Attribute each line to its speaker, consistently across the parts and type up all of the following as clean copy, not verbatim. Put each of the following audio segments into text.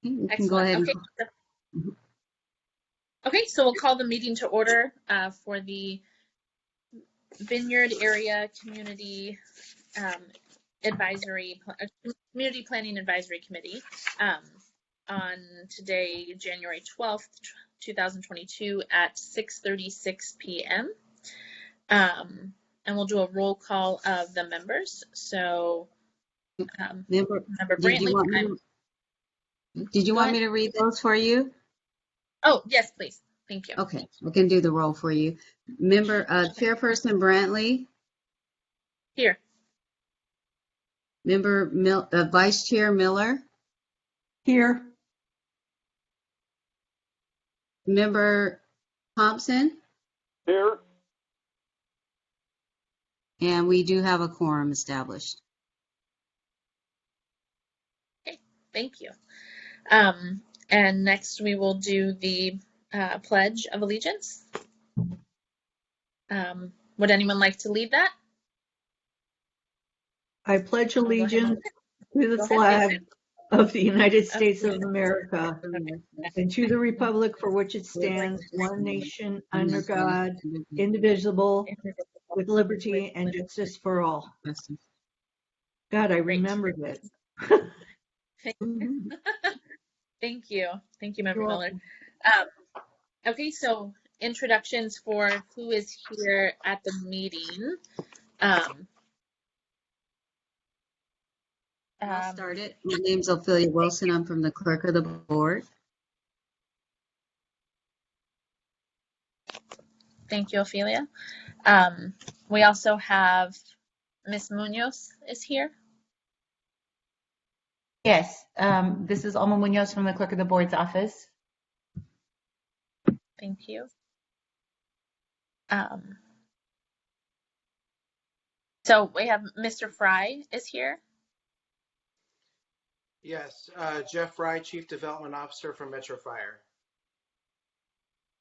Speaker 1: You can go
Speaker 2: Excellent.
Speaker 1: ahead.
Speaker 2: Okay. Okay, so we'll call the meeting to order for the Vineyard Area Community Community Planning Advisory Committee on today, January 12th, 2022 at 6:36 p.m. And we'll do a roll call of the members. So, Member Brantley.
Speaker 1: Did you want me to read those for you?
Speaker 2: Oh, yes, please. Thank you.
Speaker 1: Okay, I can do the roll for you. Chairperson Brantley.
Speaker 2: Here.
Speaker 1: Vice Chair Miller.
Speaker 3: Here.
Speaker 1: Member Thompson.
Speaker 4: Here.
Speaker 1: And we do have a quorum established.
Speaker 2: Okay, thank you. And next we will do the Pledge of Allegiance. Would anyone like to lead that?
Speaker 3: I pledge allegiance to the flag of the United States of America and to the republic for which it stands, one nation under God, indivisible, with liberty and justice for all. God, I remembered it.
Speaker 2: Thank you. Thank you, Member Miller. Okay, so introductions for who is here at the meeting.
Speaker 1: I'll start it. My name's Ophelia Wilson. I'm from the clerk of the board.
Speaker 2: Thank you, Ophelia. We also have Ms. Munoz is here.
Speaker 5: Yes, this is Alma Munoz from the clerk of the board's office.
Speaker 2: Thank you. So we have Mr. Fry is here.
Speaker 6: Yes, Jeff Fry, Chief Development Officer for Metro Fire.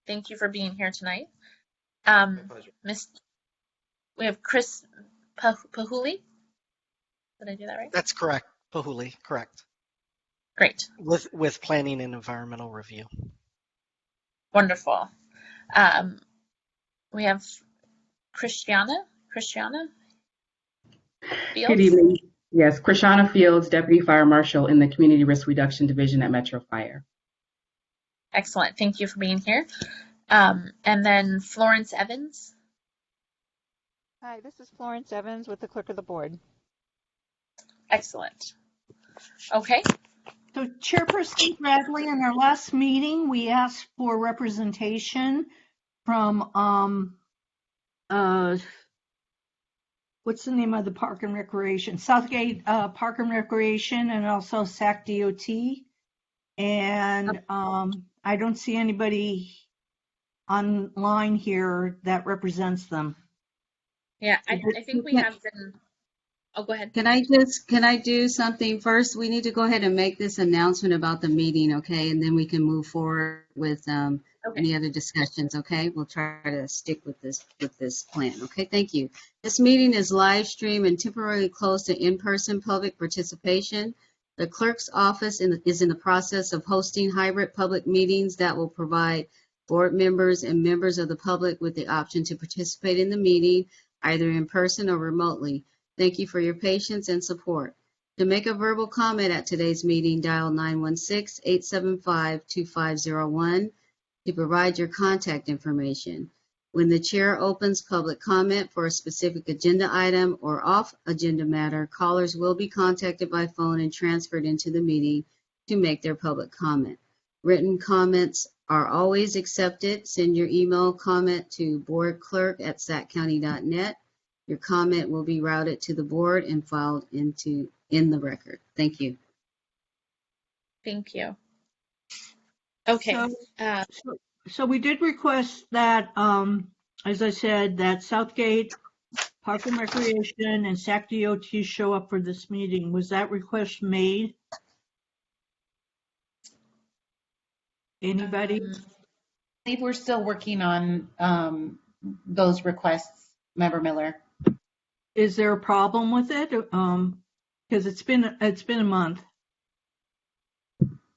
Speaker 2: Thank you for being here tonight.
Speaker 6: My pleasure.
Speaker 2: We have Chris Pahuli. Did I do that right?
Speaker 7: That's correct, Pahuli, correct.
Speaker 2: Great.
Speaker 7: With planning and environmental review.
Speaker 2: Wonderful. We have Christiana Fields.
Speaker 8: Good evening. Yes, Krishana Fields, Deputy Fire Marshal in the Community Risk Reduction Division at Metro Fire.
Speaker 2: Excellent. Thank you for being here. And then Florence Evans.
Speaker 9: Hi, this is Florence Evans with the clerk of the board.
Speaker 2: Excellent. Okay.
Speaker 3: So Chairperson Bradley, in our last meeting, we asked for representation from, what's the name of the Park and Recreation? Southgate Park and Recreation, and also SAC DOT. And I don't see anybody online here that represents them.
Speaker 2: Yeah, I think we have been. Oh, go ahead.
Speaker 1: Can I do something first? We need to go ahead and make this announcement about the meeting, okay? And then we can move forward with any other discussions, okay? We'll try to stick with this plan, okay? Thank you. This meeting is live streamed and temporarily closed to in-person public participation. The clerk's office is in the process of hosting hybrid public meetings that will provide board members and members of the public with the option to participate in the meeting, either in person or remotely. Thank you for your patience and support. To make a verbal comment at today's meeting, dial 916-875-2501 to provide your contact information. When the chair opens public comment for a specific agenda item or off-agenda matter, callers will be contacted by phone and transferred into the meeting to make their public comment. Written comments are always accepted. Send your email comment to boardclerk@saccounty.net. Your comment will be routed to the board and filed in the record. Thank you.
Speaker 2: Thank you. Okay.
Speaker 3: So we did request that, as I said, that Southgate Park and Recreation and SAC DOT show up for this meeting. Was that request made? Anybody?
Speaker 5: I believe we're still working on those requests, Member Miller.
Speaker 3: Is there a problem with it? Because it's been a month.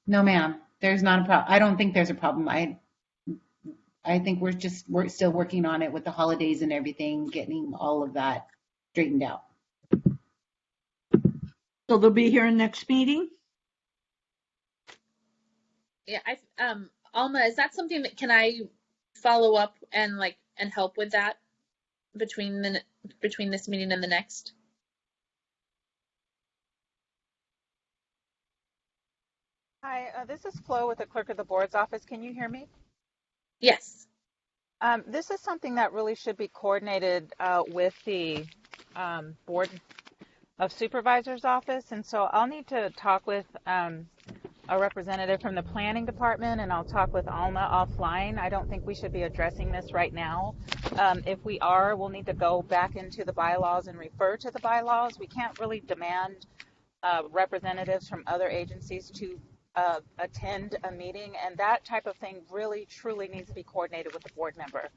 Speaker 5: No, ma'am, there's not a problem. I don't think there's a problem. I think we're still working on it with the holidays and everything, getting all of that straightened out.
Speaker 3: So they'll be here next meeting?
Speaker 2: Yeah, Alma, is that something that can I follow up and help with that between this meeting and the next?
Speaker 9: Hi, this is Flo with the Clerk of the Board's office. Can you hear me?
Speaker 2: Yes.
Speaker 9: This is something that really should be coordinated with the Board of Supervisors office. And so I'll need to talk with a representative from the planning department, and I'll talk with Alma offline. I don't think we should be addressing this right now. If we are, we'll need to go back into the bylaws and refer to the bylaws. We can't really demand representatives from other agencies to attend a meeting, and that type of thing really truly needs to be coordinated with the board member.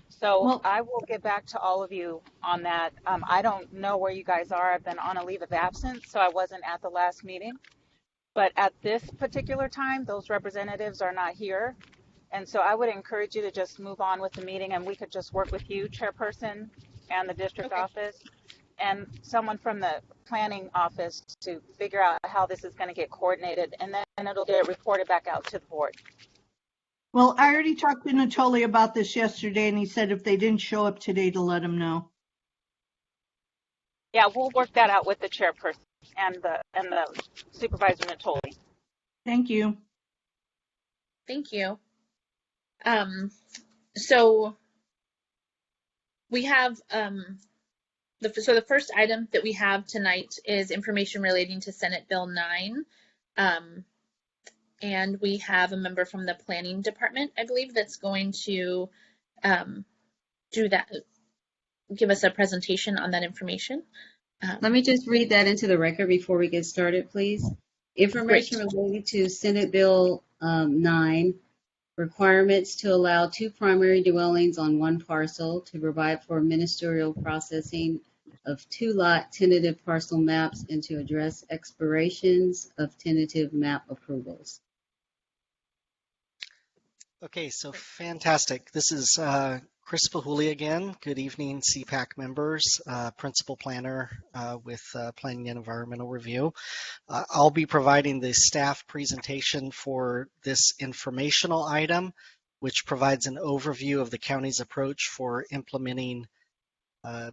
Speaker 9: So
Speaker 3: Well,
Speaker 9: I will get back to all of you on that. I don't know where you guys are. I've been on a leave of absence, so I wasn't at the last meeting. But at this particular time, those representatives are not here. And so I would encourage you to just move on with the meeting, and we could just work with you, chairperson, and the district office, and someone from the planning office to figure out how this is going to get coordinated, and then it'll get reported back out to the board.
Speaker 3: well, I already talked to Natoli about this yesterday, and he said if they didn't show up today to let him know.
Speaker 9: Yeah, we'll work that out with the chairperson and the supervisor Natoli.
Speaker 3: Thank you.
Speaker 2: Thank you. So we have the first item that we have tonight is information relating to Senate Bill 9. And we have a member from the planning department, I believe, that's going to do that, give us a presentation on that information.
Speaker 1: Let me just read that into the record before we get started, please. Information related to Senate Bill 9, requirements to allow 2 primary dwellings on 1 parcel, to provide for ministerial processing of 2-lot tentative parcel maps, and to address expirations of tentative map approvals.
Speaker 7: Okay, so fantastic. This is Chris Pahuli again. Good evening, CPAC members, principal planner with Planning and Environmental Review. I'll be providing the staff presentation for this informational item, which provides an overview of the county's approach for implementing. Sorry,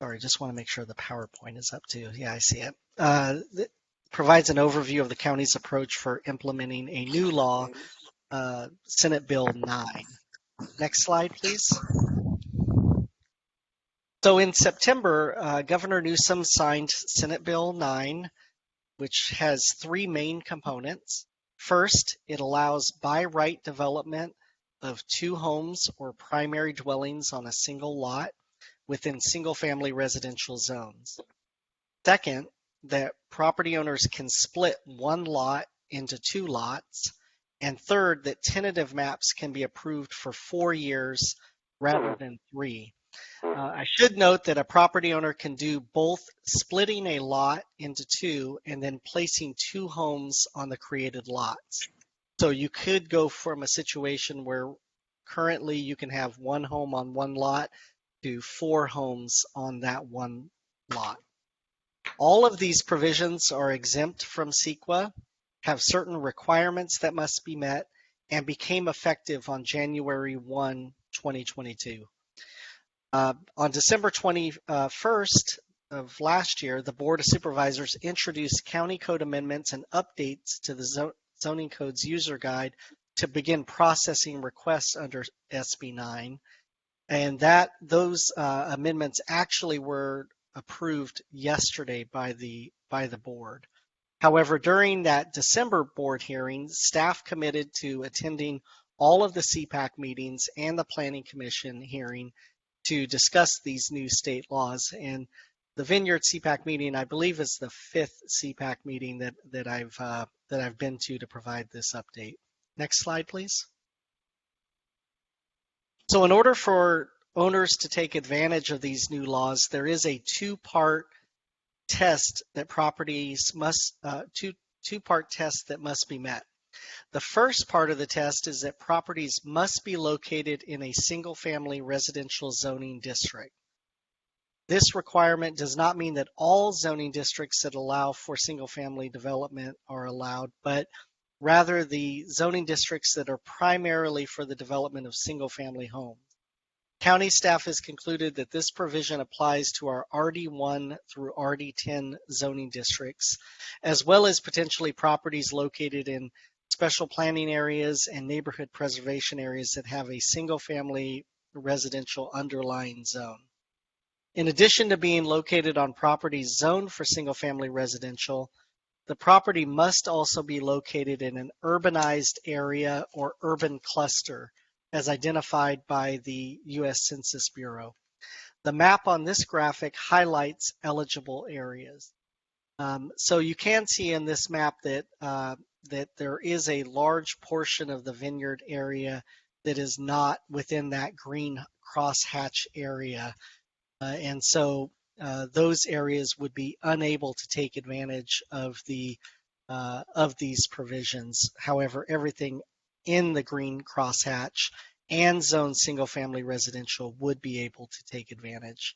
Speaker 7: I just want to make sure the PowerPoint is up too. Yeah, I see it. It provides an overview of the county's approach for implementing a new law, Senate Bill 9. Next slide, please. So in September, Governor Newsom signed Senate Bill 9, which has 3 main components. First, it allows by right development of 2 homes or primary dwellings on a single lot within single-family residential zones. Second, that property owners can split 1 lot into 2 lots. And third, that tentative maps can be approved for 4 years rather than 3. I should note that a property owner can do both splitting a lot into 2 and then placing 2 homes on the created lots. So you could go from a situation where currently you can have 1 home on 1 lot to 4 homes on that 1 lot. All of these provisions are exempt from CEQA, have certain requirements that must be met, and became effective on January 1, 2022. On December 21st of last year, the Board of Supervisors introduced county code amendments and updates to the zoning code's user guide to begin processing requests under SB 9. And those amendments actually were approved yesterday by the board. However, during that December board hearing, staff committed to attending all of the CPAC meetings and the Planning Commission hearing to discuss these new state laws. And the Vineyard CPAC meeting, I believe, is the 5th CPAC meeting that I've been to provide this update. Next slide, please. So in order for owners to take advantage of these new laws, there is a 2-part test that properties must, two-part test that must be met. The first part of the test is that properties must be located in a single-family residential zoning district. This requirement does not mean that all zoning districts that allow for single-family development are allowed, but rather the zoning districts that are primarily for the development of single-family homes. County staff has concluded that this provision applies to our RD1 through RD10 zoning districts, as well as potentially properties located in special planning areas and neighborhood preservation areas that have a single-family residential underlying zone. In addition to being located on properties zoned for single-family residential, the property must also be located in an urbanized area or urban cluster, as identified by the U.S. Census Bureau. The map on this graphic highlights eligible areas. So you can see in this map that there is a large portion of the Vineyard area that is not within that green crosshatch area. And so those areas would be unable to take advantage of these provisions. However, everything in the green crosshatch and zone single-family residential would be able to take advantage.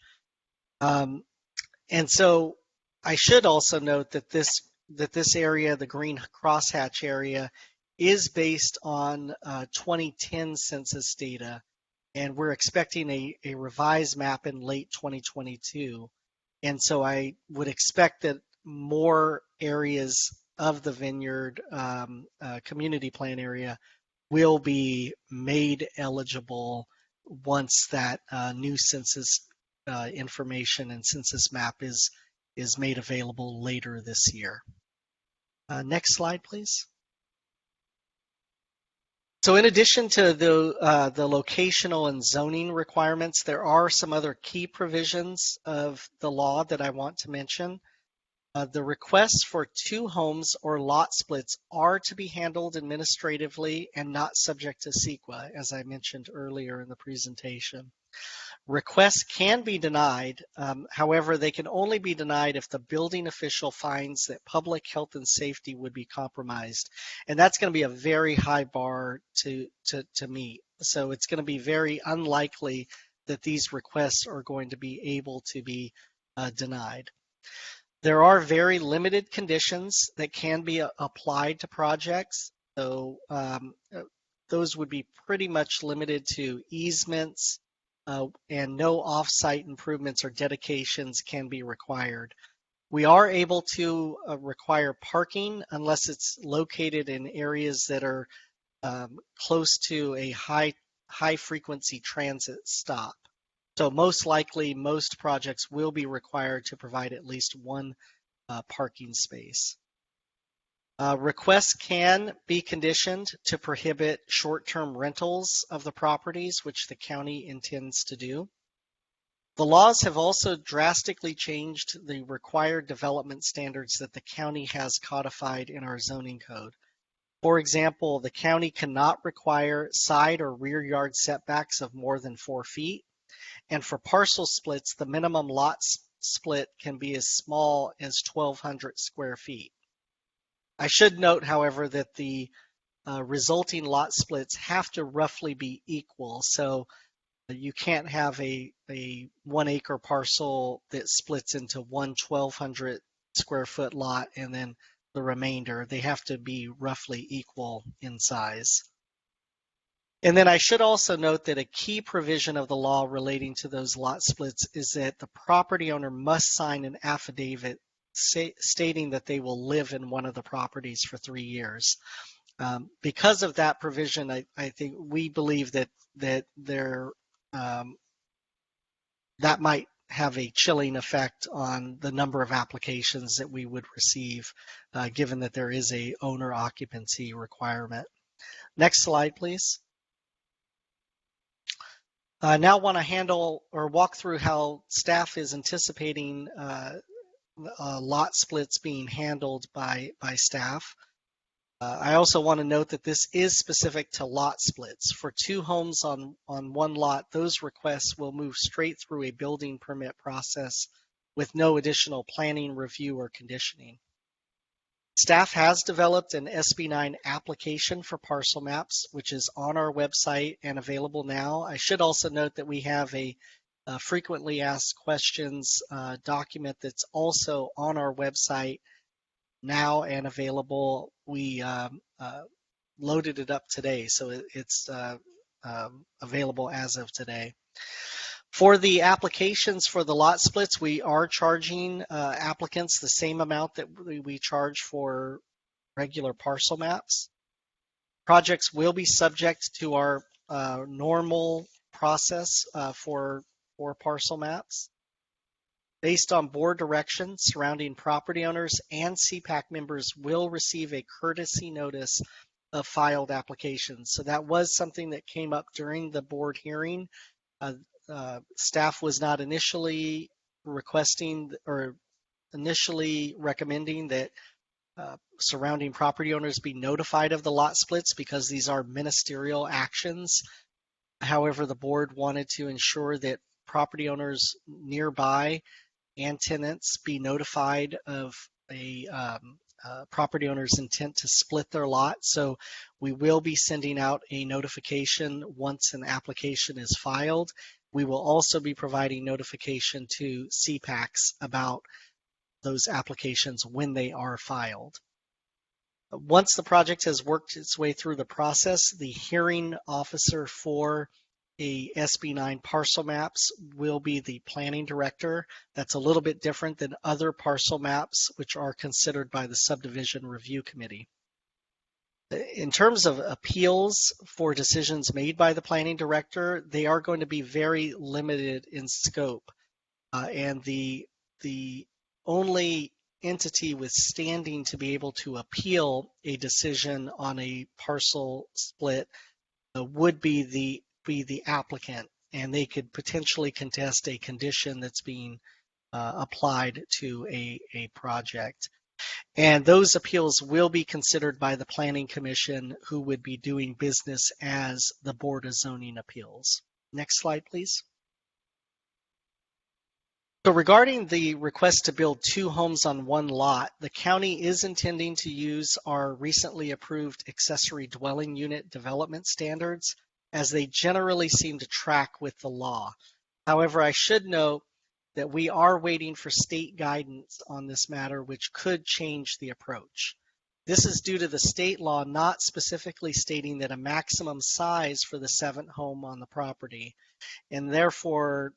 Speaker 7: And so I should also note that this area, the green crosshatch area, is based on 2010 census data, and we're expecting a revised map in late 2022. And so I would expect that more areas of the Vineyard community plan area will be made eligible once that new census information and census map is made available later this year. Next slide, please. So in addition to the locational and zoning requirements, there are some other key provisions of the law that I want to mention. The requests for 2 homes or lot splits are to be handled administratively and not subject to CEQA, as I mentioned earlier in the presentation. Requests can be denied. However, they can only be denied if the building official finds that public health and safety would be compromised. And that's going to be a very high bar to meet. So it's going to be very unlikely that these requests are going to be able to be denied. There are very limited conditions that can be applied to projects. So those would be pretty much limited to easements, and no off-site improvements or dedications can be required. We are able to require parking unless it's located in areas that are close to a high frequency transit stop. So most likely, most projects will be required to provide at least 1 parking space. Requests can be conditioned to prohibit short-term rentals of the properties, which the county intends to do. The laws have also drastically changed the required development standards that the county has codified in our zoning code. For example, the county cannot require side or rear yard setbacks of more than 4 feet. And for parcel splits, the minimum lot split can be as small as 1,200 square feet. I should note, however, that the resulting lot splits have to roughly be equal. So you can't have a 1 acre parcel that splits into one 1,200 square foot lot and then the remainder. They have to be roughly equal in size. And then I should also note that a key provision of the law relating to those lot splits is that the property owner must sign an affidavit stating that they will live in one of the properties for 3 years. Because of that provision, I think we believe that that might have a chilling effect on the number of applications that we would receive, given that there is a owner occupancy requirement. Next slide, please. Now want to walk through how staff is anticipating lot splits being handled by staff. I also want to note that this is specific to lot splits. For 2 homes on 1 lot, those requests will move straight through a building permit process with no additional planning, review, or conditioning. Staff has developed an SB9 application for parcel maps, which is on our website and available now. I should also note that we have a frequently asked questions document that's also on our website now and available. We loaded it up today, so it's available as of today. For the applications for the lot splits, we are charging applicants the same amount that we charge for regular parcel maps. Projects will be subject to our normal process for parcel maps. Based on board direction, surrounding property owners and CPAC members will receive a courtesy notice of filed applications. So that was something that came up during the board hearing. Staff was not initially requesting or initially recommending that surrounding property owners be notified of the lot splits because these are ministerial actions. However, the board wanted to ensure that property owners nearby and tenants be notified of a property owner's intent to split their lot. So we will be sending out a notification once an application is filed. We will also be providing notification to CPACs about those applications when they are filed. Once the project has worked its way through the process, the hearing officer for a SB9 parcel maps will be the planning director. That's a little bit different than other parcel maps, which are considered by the subdivision review committee. In terms of appeals for decisions made by the planning director, they are going to be very limited in scope. And the only entity with standing to be able to appeal a decision on a parcel split would be the applicant, and they could potentially contest a condition that's being applied to a project. And those appeals will be considered by the Planning Commission, who would be doing business as the Board of Zoning Appeals. Next slide, please. So regarding the request to build 2 homes on 1 lot, the county is intending to use our recently approved accessory dwelling unit development standards, as they generally seem to track with the law. However, I should note that we are waiting for state guidance on this matter, which could change the approach. This is due to the state law not specifically stating that a maximum size for the 7th home on the property, and therefore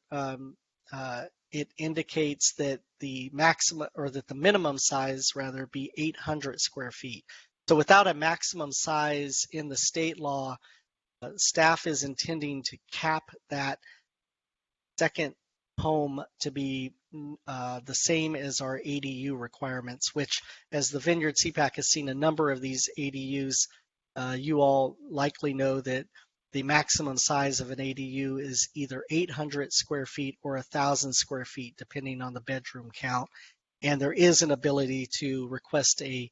Speaker 7: it indicates that the maximum, or that the minimum size rather, be 800 square feet. So without a maximum size in the state law, staff is intending to cap that 2nd home to be the same as our ADU requirements, which, as the Vineyard CPAC has seen a number of these ADUs, you all likely know that the maximum size of an ADU is either 800 square feet or 1,000 square feet, depending on the bedroom count. And there is an ability to request a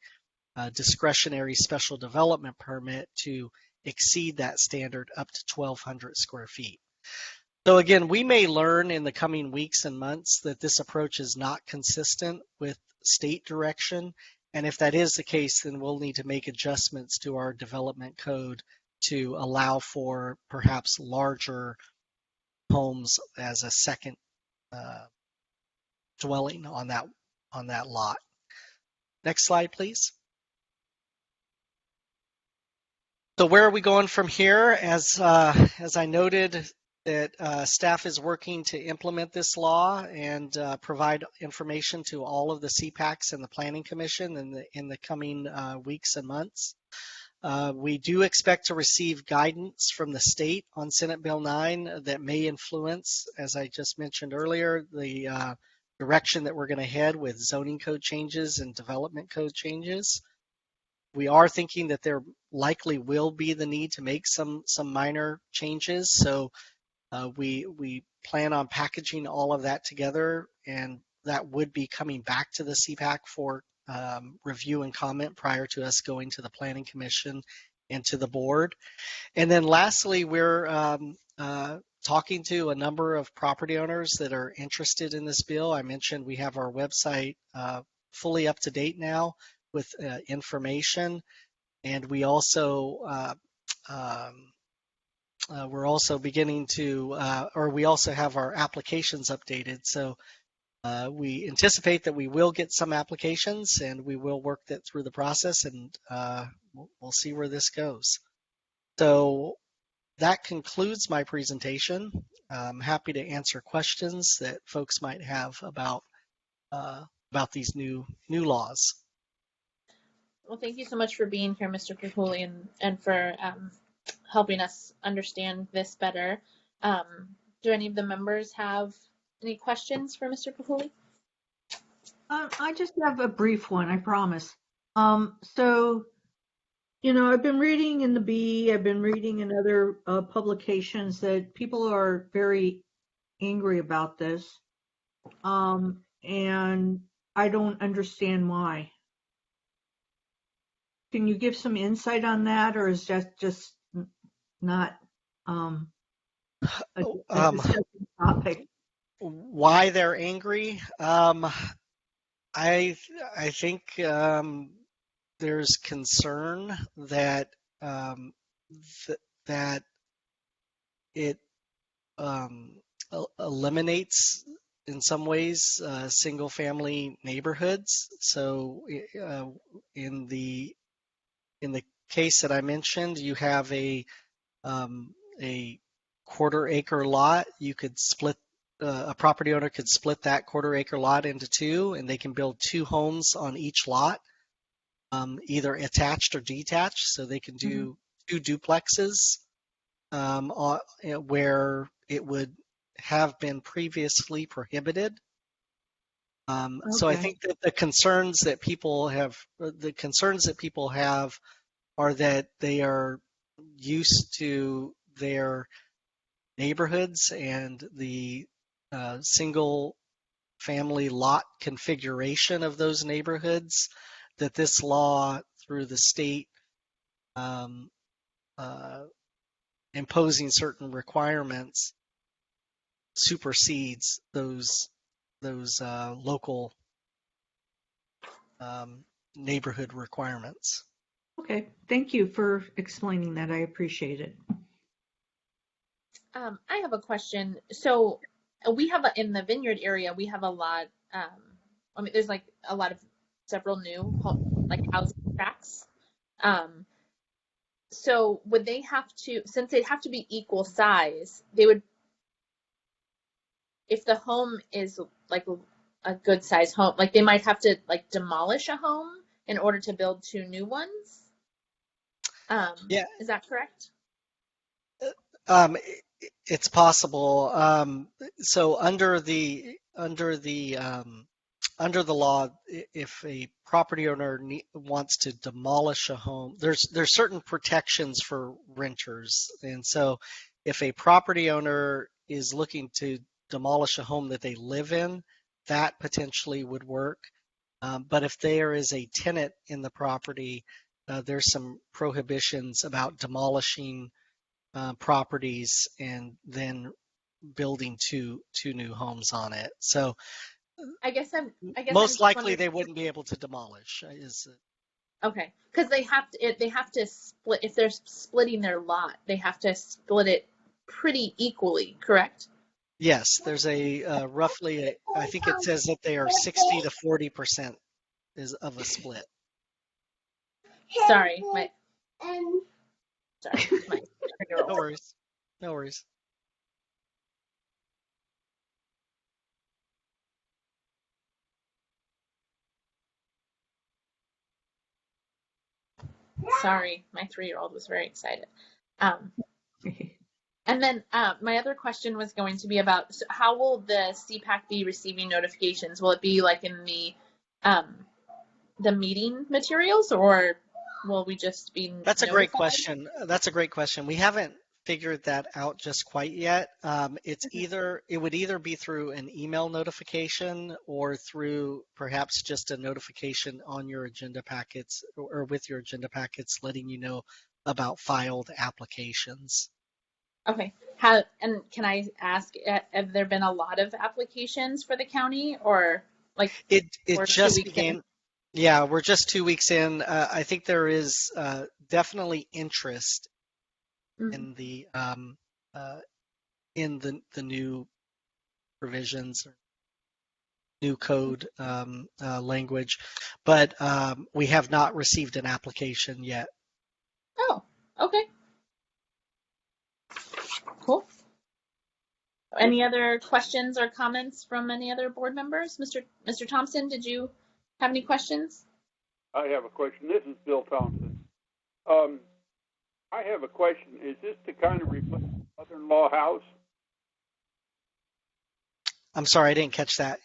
Speaker 7: discretionary special development permit to exceed that standard up to 1,200 square feet. So again, we may learn in the coming weeks and months that this approach is not consistent with state direction. And if that is the case, then we'll need to make adjustments to our development code to allow for perhaps larger homes as a second dwelling on that lot. Next slide, please. So where are we going from here? As I noted, that staff is working to implement this law and provide information to all of the CPACs and the Planning Commission in the coming weeks and months. We do expect to receive guidance from the state on Senate Bill 9 that may influence, as I just mentioned earlier, the direction that we're going to head with zoning code changes and development code changes. We are thinking that there likely will be the need to make some minor changes. So we plan on packaging all of that together, and that would be coming back to the CPAC for review and comment prior to us going to the Planning Commission and to the board. And then lastly, we're talking to a number of property owners that are interested in this bill. I mentioned we have our website fully up to date now. information, and we also we're also beginning to, or we also have our applications updated. So we anticipate that we will get some applications, and we will work that through the process, and we'll see where this goes. So that concludes my presentation. I'm happy to answer questions that folks might have about these new laws.
Speaker 2: Well, thank you so much for being here, Mr. Pahuli, and for helping us understand this better. Do any of the members have any questions for Mr. Pahuli?
Speaker 3: I just have a brief one, I promise. So, I've been reading in the Bee, I've been reading in other publications that people are very angry about this. And I don't understand why. Can you give some insight on that, or is that just not a discussion topic?
Speaker 7: Why they're angry? I think there's concern that that it eliminates, in some ways, single-family neighborhoods. So in the case that I mentioned, you have a quarter-acre lot. You could split. A property owner could split that quarter-acre lot into two, and they can build two homes on each lot, either attached or detached. So they can do two duplexes where it would have been previously prohibited. So I think that the concerns that people have are that they are used to their neighborhoods and the single family lot configuration of those neighborhoods, that this law through the state imposing certain requirements supersedes those local neighborhood requirements.
Speaker 3: Okay, thank you for explaining that. I appreciate it.
Speaker 2: I have a question. So we have in the Vineyard area, we have a lot. I mean, there's like a lot of several new housing tracts. So would they have to, since they'd have to be equal size, they would, if the home is like a good size home, like they might have to like demolish a home in order to build two new ones.
Speaker 7: Yeah.
Speaker 2: Is that correct?
Speaker 7: It's possible. So under the law, if a property owner wants to demolish a home, there's certain protections for renters, and so if a property owner is looking to demolish a home that they live in, that potentially would work. But if there is a tenant in the property, there's some prohibitions about demolishing properties and then building two new homes on it. So
Speaker 2: I guess
Speaker 7: most likely they wouldn't be able to demolish.
Speaker 2: Okay, because they have to split, if they're splitting their lot, they have to split it pretty equally, correct?
Speaker 7: Yes, there's a roughly, I think it says that they are 60 to 40% of a split.
Speaker 2: Sorry, my
Speaker 7: No worries. No worries.
Speaker 2: Sorry, my 3-year-old was very excited. And then my other question was going to be about, so how will the CPAC be receiving notifications? Will it be like in the meeting materials, or will we just be notified?
Speaker 7: That's a great question. That's a great question. We haven't figured that out just quite yet. It would either be through an email notification or through perhaps just a notification on your agenda packets or with your agenda packets, letting you know about filed applications.
Speaker 2: Okay. And can I ask, have there been a lot of applications for the county, or like
Speaker 7: it just began? Yeah, we're just 2 weeks in. I think there is definitely interest
Speaker 2: Mm.
Speaker 7: in the new provisions, new code language, but we have not received an application yet.
Speaker 2: Oh, okay. Cool. Any other questions or comments from any other board members? Mr. Thompson, did you have any questions?
Speaker 4: I have a question. This is Bill Thompson. I have a question. Is this to kind of replace the mother-in-law house?
Speaker 7: I'm sorry, I didn't catch that.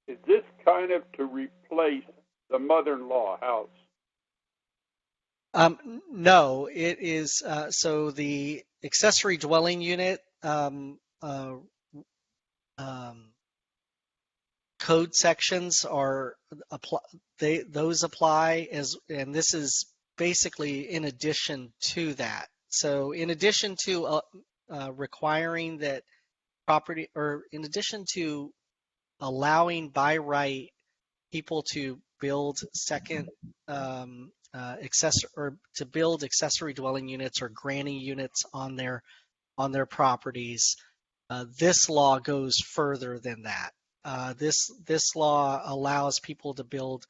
Speaker 4: Is this kind of to replace the mother-in-law house?
Speaker 7: No, it is. So the accessory dwelling unit code sections are those apply as, and this is basically in addition to that. So in addition to requiring that property, or in addition to allowing by right people to build accessory dwelling units or granny units on their properties, this law goes further than that. This law allows people to build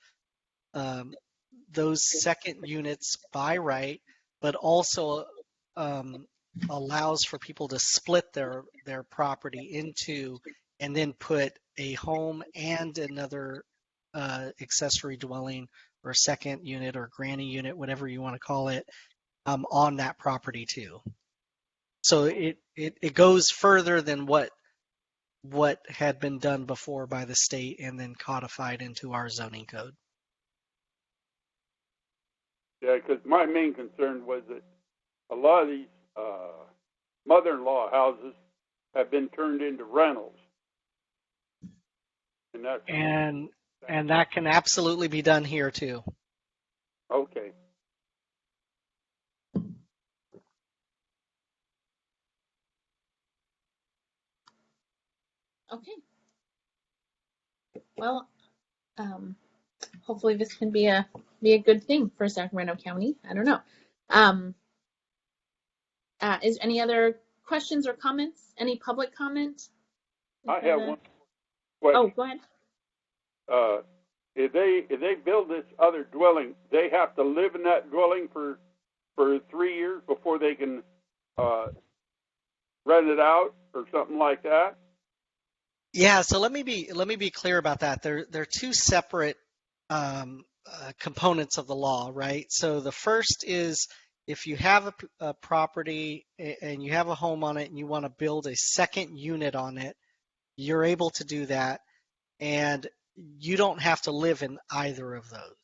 Speaker 7: those second units by right, but also allows for people to split their property into, and then put a home and another accessory dwelling or second unit or granny unit, whatever you want to call it, on that property too. So it goes further than what had been done before by the state and then codified into our zoning code.
Speaker 4: Yeah, because my main concern was that a lot of these mother-in-law houses have been turned into rentals.
Speaker 7: And that can absolutely be done here too.
Speaker 4: Okay.
Speaker 2: Okay. Well, hopefully this can be a good thing for Sacramento County. I don't know. Is any other questions or comments? Any public comment?
Speaker 4: I have one question.
Speaker 2: Oh, go ahead.
Speaker 4: If they build this other dwelling, they have to live in that dwelling for 3 years before they can rent it out or something like that.
Speaker 7: Yeah, so let me be clear about that. They're two separate components of the law, right? So the first is if you have a property and you have a home on it and you want to build a second unit on it, you're able to do that, and you don't have to live in either of those.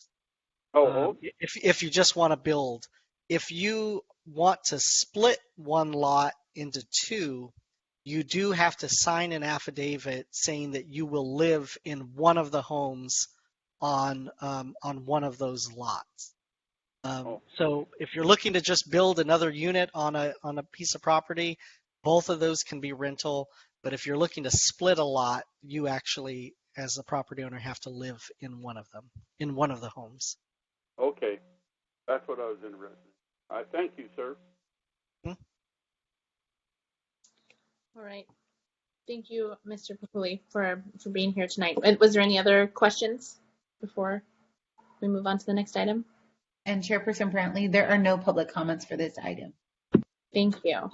Speaker 7: If you just want to build. If you want to split one lot into two, you do have to sign an affidavit saying that you will live in one of the homes on one of those lots. So if you're looking to just build another unit on a piece of property, both of those can be rental. But if you're looking to split a lot, you actually, as the property owner, have to live in one of them, in one of the homes.
Speaker 4: Okay, that's what I was interested in. Thank you, sir.
Speaker 2: All right. Thank you, Mr. Papuli, for being here tonight. Was there any other questions before we move on to the next item?
Speaker 5: And Chairperson Brantley, there are no public comments for this item.
Speaker 2: Thank you.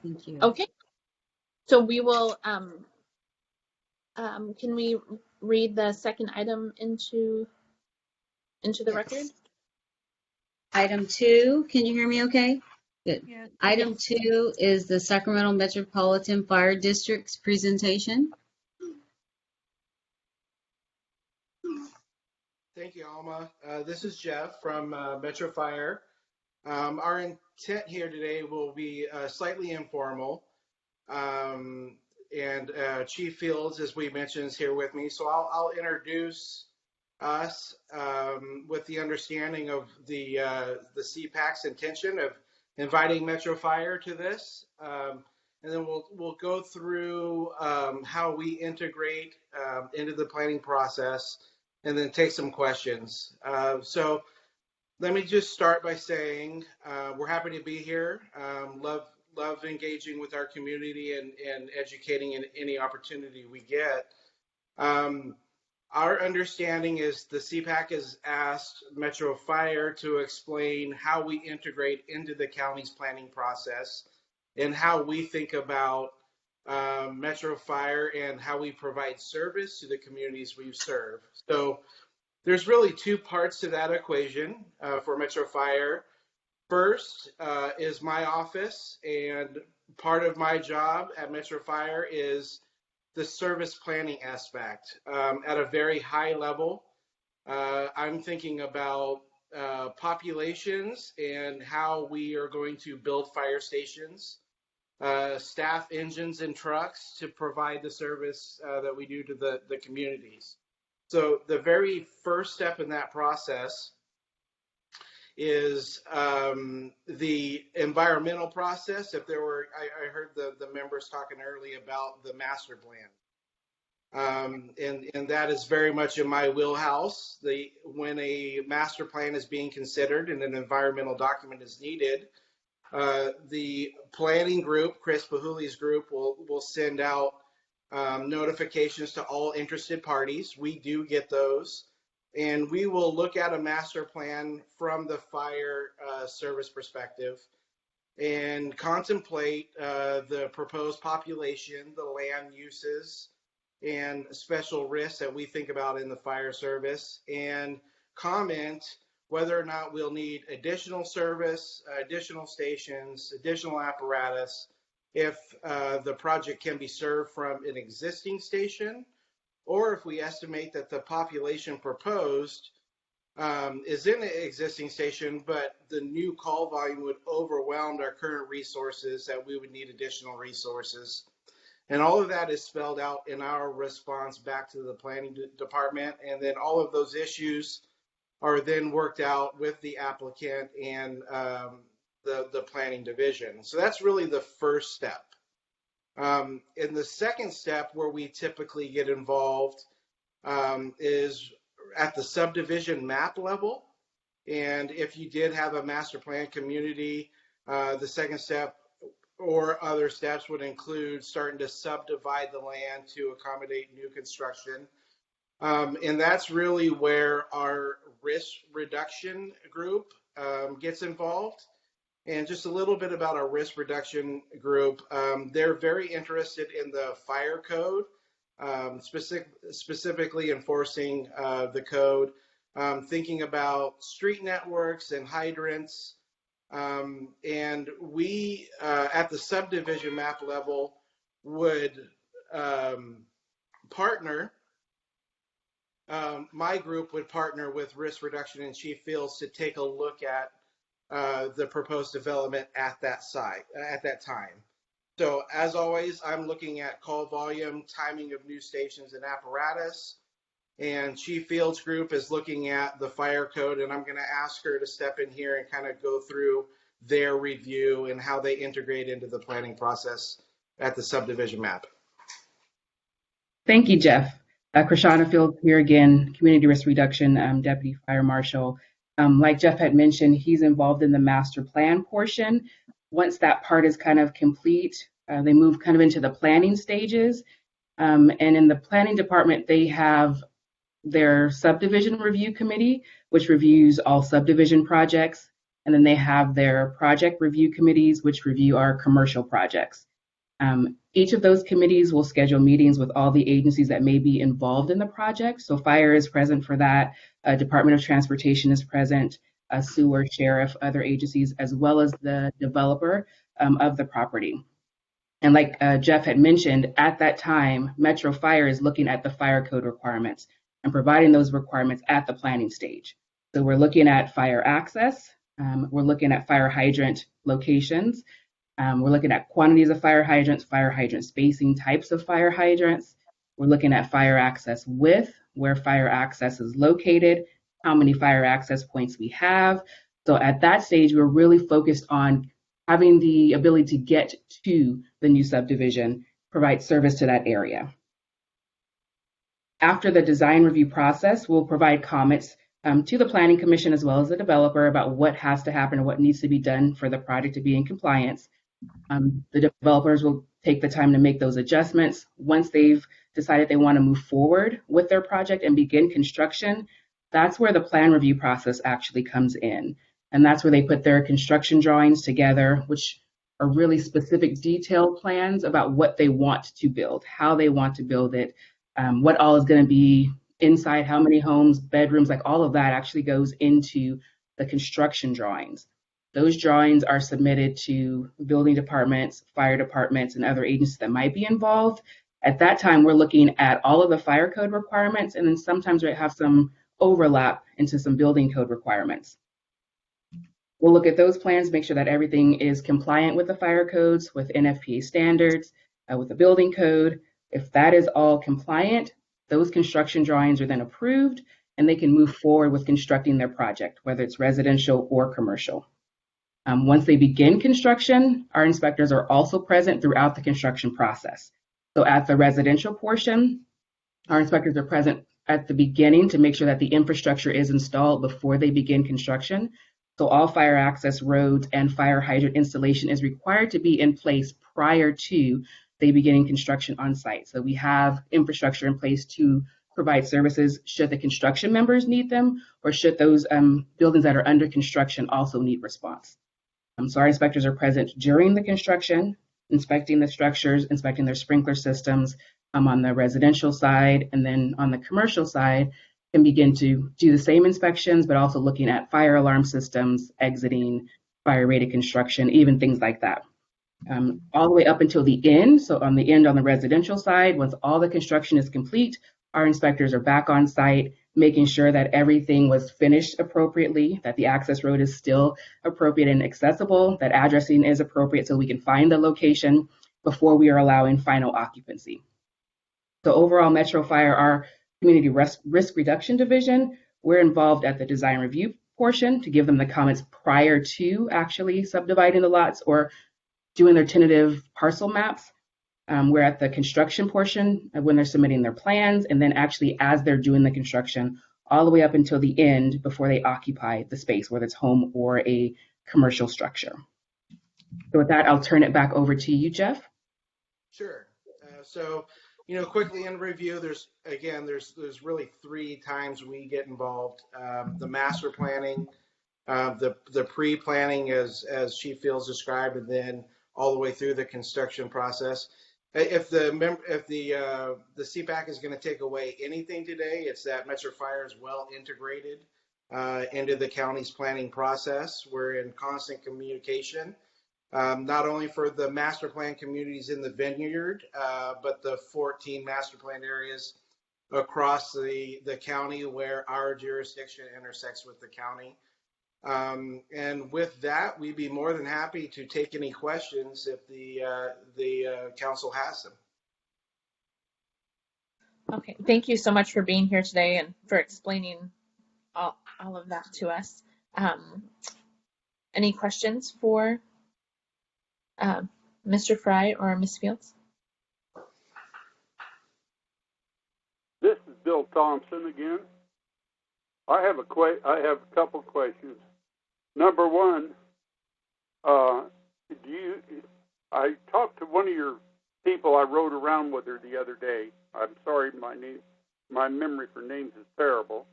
Speaker 1: Thank you.
Speaker 2: Okay. So we will, can we read the second item into the record?
Speaker 1: Item 2, can you hear me okay? Good.
Speaker 3: Yes.
Speaker 1: Item 2 is the Sacramento Metropolitan Fire District's presentation.
Speaker 6: Thank you, Alma. This is Jeff from Metro Fire. Our intent here today will be slightly informal. And Chief Fields, as we mentioned, is here with me. So I'll introduce us with the understanding of the CPAC's intention of inviting Metro Fire to this. And then we'll go through how we integrate into the planning process and then take some questions. So let me just start by saying we're happy to be here. Love engaging with our community and educating in any opportunity we get. Our understanding is the CPAC has asked Metro Fire to explain how we integrate into the county's planning process and how we think about Metro Fire and how we provide service to the communities we serve. So there's really two parts to that equation for Metro Fire. First is my office, and part of my job at Metro Fire is the service planning aspect. At a very high level, I'm thinking about populations and how we are going to build fire stations, staff engines and trucks to provide the service that we do to the communities. So the very first step in that process is the environmental process. If there were, I heard the members talking earlier about the master plan. And that is very much in my wheelhouse. When a master plan is being considered and an environmental document is needed, the planning group, Chris Pahuli's group, will send out notifications to all interested parties. We do get those. And we will look at a master plan from the fire service perspective and contemplate the proposed population, the land uses, and special risks that we think about in the fire service, and comment whether or not we'll need additional service, additional stations, additional apparatus, if the project can be served from an existing station, or if we estimate that the population proposed is in an existing station, but the new call volume would overwhelm our current resources, that we would need additional resources. And all of that is spelled out in our response back to the planning department. And then all of those issues are then worked out with the applicant and the planning division. So that's really the first step. In the second step, where we typically get involved, is at the subdivision map level. And if you did have a master plan community, the second step or other steps would include starting to subdivide the land to accommodate new construction. And that's really where our risk reduction group gets involved. And just a little bit about our risk reduction group. They're very interested in the fire code, specifically enforcing the code, thinking about street networks and hydrants. And we, at the subdivision map level, would partner. My group would partner with Risk Reduction and Chief Fields to take a look at the proposed development at that site, at that time. So as always, I'm looking at call volume, timing of new stations and apparatus, and Chief Fields group is looking at the fire code, and I'm going to ask her to step in here and kind of go through their review and how they integrate into the planning process at the subdivision map.
Speaker 8: Thank you, Jeff. Krishana Fields here again, Community Risk Reduction Deputy Fire Marshal. Like Jeff had mentioned, he's involved in the master plan portion. Once that part is kind of complete, they move kind of into the planning stages. And in the planning department, they have their subdivision review committee, which reviews all subdivision projects. And then they have their project review committees, which review our commercial projects. Each of those committees will schedule meetings with all the agencies that may be involved in the project. So fire is present for that. Department of Transportation is present, sewer, sheriff, other agencies, as well as the developer of the property. And like Jeff had mentioned, at that time, Metro Fire is looking at the fire code requirements and providing those requirements at the planning stage. So we're looking at fire access. We're looking at fire hydrant locations. We're looking at quantities of fire hydrant spacing, types of fire hydrants. We're looking at fire access width, where fire access is located, how many fire access points we have. So at that stage, we're really focused on having the ability to get to the new subdivision, provide service to that area. After the design review process, we'll provide comments to the Planning Commission as well as the developer about what has to happen or what needs to be done for the project to be in compliance. The developers will take the time to make those adjustments. Once they've decided they want to move forward with their project and begin construction, that's where the plan review process actually comes in. And that's where they put their construction drawings together, which are really specific detailed plans about what they want to build, how they want to build it, what all is going to be inside, how many homes, bedrooms, like all of that actually goes into the construction drawings. Those drawings are submitted to building departments, fire departments, and other agencies that might be involved. At that time, we're looking at all of the fire code requirements, and then sometimes we have some overlap into some building code requirements. We'll look at those plans, make sure that everything is compliant with the fire codes, with NFPA standards, with the building code. If that is all compliant, those construction drawings are then approved, and they can move forward with constructing their project, whether it's residential or commercial. Once they begin construction, our inspectors are also present throughout the construction process. So at the residential portion, our inspectors are present at the beginning to make sure that the infrastructure is installed before they begin construction. So all fire access roads and fire hydrant installation is required to be in place prior to they beginning construction on site. So we have infrastructure in place to provide services should the construction members need them, or should those buildings that are under construction also need response. So our inspectors are present during the construction, inspecting the structures, inspecting their sprinkler systems on the residential side, and then on the commercial side, can begin to do the same inspections, but also looking at fire alarm systems, exiting, fire rated construction, even things like that. All the way up until the end. So on the end on the residential side, once all the construction is complete, our inspectors are back on site, making sure that everything was finished appropriately, that the access road is still appropriate and accessible, that addressing is appropriate so we can find the location before we are allowing final occupancy. So overall, Metro Fire, our Community Risk Reduction Division, we're involved at the design review portion to give them the comments prior to actually subdividing the lots or doing their tentative parcel maps. We're at the construction portion when they're submitting their plans, and then actually as they're doing the construction all the way up until the end before they occupy the space, whether it's home or a commercial structure. So with that, I'll turn it back over to you, Jeff.
Speaker 6: Sure. So, quickly in review, there's really 3 times we get involved. The master planning, the pre-planning as Chief Fields described, and then all the way through the construction process. If the CPAC is going to take away anything today, it's that Metro Fire is well integrated into the county's planning process. We're in constant communication, not only for the master plan communities in the Vineyard, but the 14 master plan areas across the county where our jurisdiction intersects with the county. And with that, we'd be more than happy to take any questions if the council has them.
Speaker 2: Okay, thank you so much for being here today and for explaining all of that to us. Any questions for Mr. Fry or Ms. Fields?
Speaker 4: This is Bill Thompson again. I have a couple questions. Number one, I talked to one of your people. I rode around with her the other day. I'm sorry, my memory for names is terrible.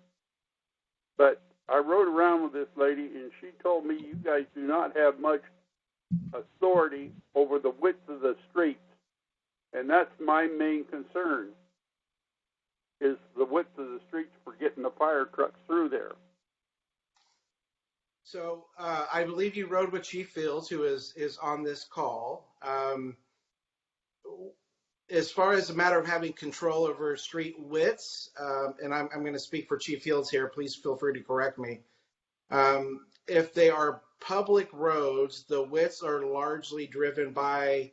Speaker 4: But I rode around with this lady, and she told me you guys do not have much authority over the width of the streets, and that's my main concern, is the width of the streets for getting the fire trucks through there.
Speaker 6: So I believe you rode with Chief Fields, who is on this call. As far as the matter of having control over street widths, and I'm going to speak for Chief Fields here, please feel free to correct me. If they are public roads, the widths are largely driven by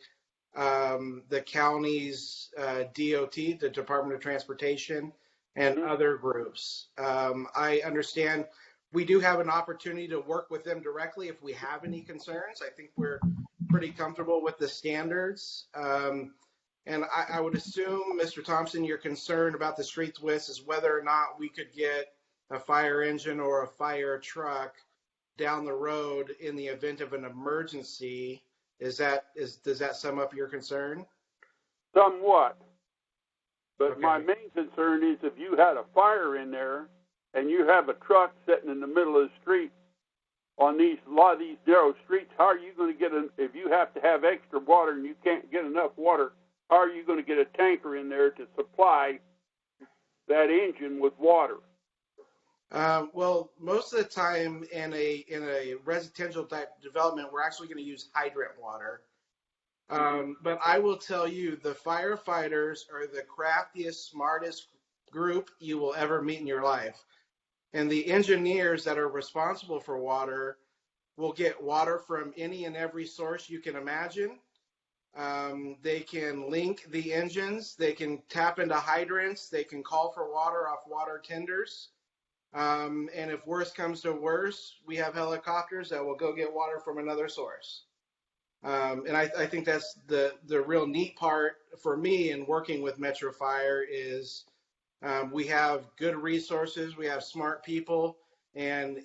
Speaker 6: the county's DOT, the Department of Transportation, and other groups. I understand we do have an opportunity to work with them directly if we have any concerns. I think we're pretty comfortable with the standards. And I would assume, Mr. Thompson, your concern about the streets widths is whether or not we could get a fire engine or a fire truck down the road in the event of an emergency. Does that sum up your concern?
Speaker 4: Somewhat. But
Speaker 6: Okay.
Speaker 4: my main concern is if you had a fire in there and you have a truck sitting in the middle of the street on a lot of these narrow streets, how are you going to get if you have to have extra water and you can't get enough water, how are you going to get a tanker in there to supply that engine with water?
Speaker 6: Well, most of the time in a residential type development, we're actually going to use hydrant water. But I will tell you, the firefighters are the craftiest, smartest group you will ever meet in your life. And the engineers that are responsible for water will get water from any and every source you can imagine. They can link the engines. They can tap into hydrants. They can call for water off water tenders. And if worse comes to worse, we have helicopters that will go get water from another source. And I think that's the real neat part for me in working with Metro Fire is we have good resources, we have smart people, and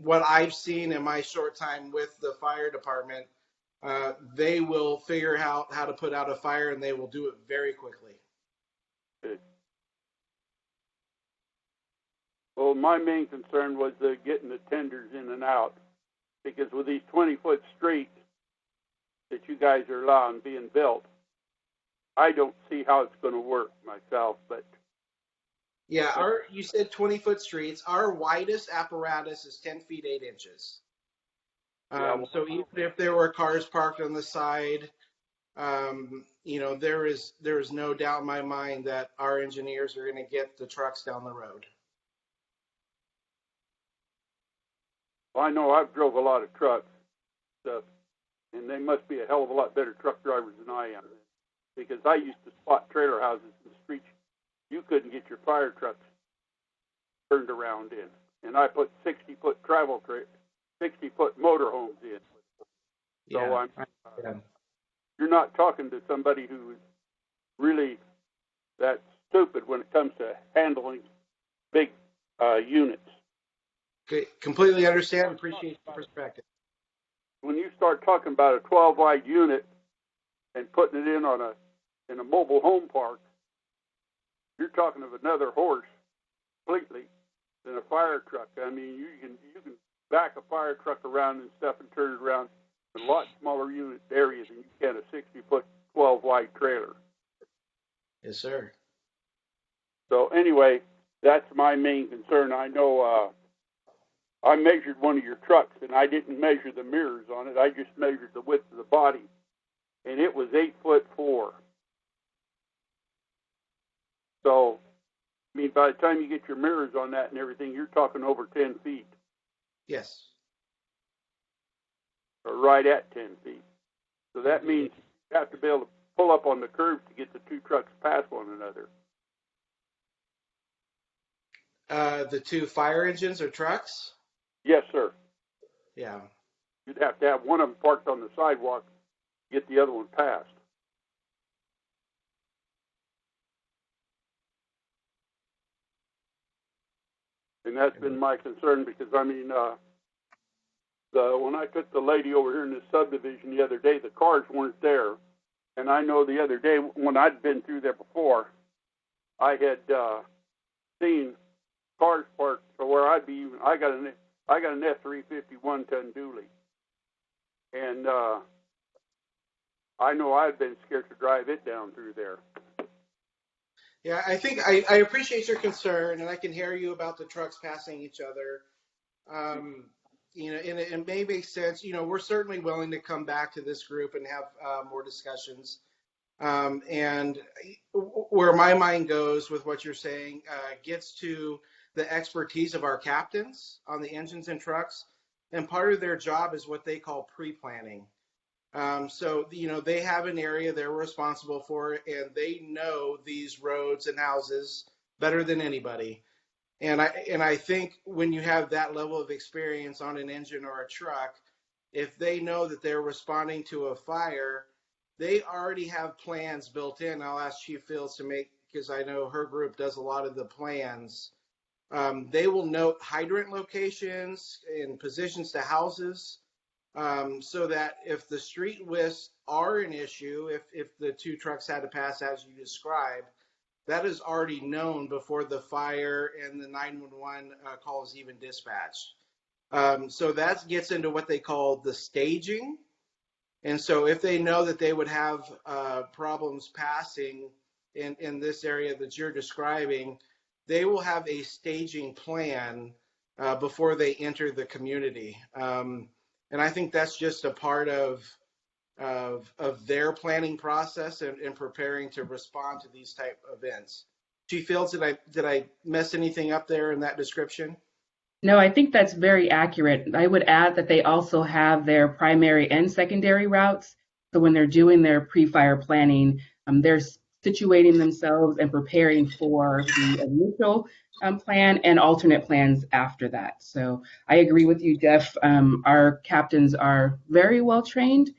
Speaker 6: what I've seen in my short time with the fire department, they will figure out how to put out a fire, and they will do it very quickly.
Speaker 4: Well, my main concern was getting the tenders in and out, because with these 20-foot streets that you guys are allowing being built, I don't see how it's going to work myself. But
Speaker 6: yeah, you said 20-foot streets. Our widest apparatus is 10 feet 8 inches. So even if there were cars parked on the side, there is no doubt in my mind that our engineers are going to get the trucks down the road.
Speaker 4: I know I've drove a lot of trucks, stuff, and they must be a hell of a lot better truck drivers than I am, because I used to spot trailer houses in the streets you couldn't get your fire trucks turned around in, and I put 60-foot 60-foot motorhomes in. So you're not talking to somebody who is really that stupid when it comes to handling big units.
Speaker 6: Okay, completely understand and appreciate the perspective.
Speaker 4: When you start talking about a 12-wide unit and putting it in a mobile home park, you're talking of another horse completely than a fire truck. I mean, you can back a fire truck around and stuff and turn it around in a lot smaller unit areas than you can a 60-foot 12-wide trailer.
Speaker 6: Yes, sir.
Speaker 4: So anyway, that's my main concern. I know I measured one of your trucks, and I didn't measure the mirrors on it. I just measured the width of the body, and it was 8'4". So, I mean, by the time you get your mirrors on that and everything, you're talking over 10 feet.
Speaker 6: Yes.
Speaker 4: Or right at 10 feet. So that means you have to be able to pull up on the curves to get the two trucks past one another.
Speaker 6: The two fire engines or trucks?
Speaker 4: Yes, sir.
Speaker 6: Yeah.
Speaker 4: You'd have to have one of them parked on the sidewalk to get the other one past. And that's been my concern because, I mean, when I took the lady over here in this subdivision the other day, the cars weren't there. And I know the other day when I'd been through there before, I had seen cars parked to where I'd be even. I got an F-350 one-ton dually, and I know I'd been scared to drive it down through there.
Speaker 6: Yeah, I think I appreciate your concern, and I can hear you about the trucks passing each other. And it may make sense. We're certainly willing to come back to this group and have more discussions. And where my mind goes with what you're saying gets to the expertise of our captains on the engines and trucks. And part of their job is what they call pre-planning. So, they have an area they're responsible for, and they know these roads and houses better than anybody. And I think when you have that level of experience on an engine or a truck, if they know that they're responding to a fire they already have plans built in. I'll ask Chief Fields to make, because I know her group does a lot of the plans. They will note hydrant locations and positions to houses, so that if the street widths are an issue, if the two trucks had to pass as you described, that is already known before the fire and the 911 call is even dispatched. So that gets into what they call the staging. And so if they know that they would have problems passing in this area that you're describing, they will have a staging plan before they enter the community. And I think that's just a part of their planning process and preparing to respond to these type of events. Chief Fields, did I mess anything up there in that description?
Speaker 8: No, I think that's very accurate. I would add that they also have their primary and secondary routes. So when they're doing their pre-fire planning, they're situating themselves and preparing for the initial plan and alternate plans after that. So I agree with you, Jeff. Our captains are very well trained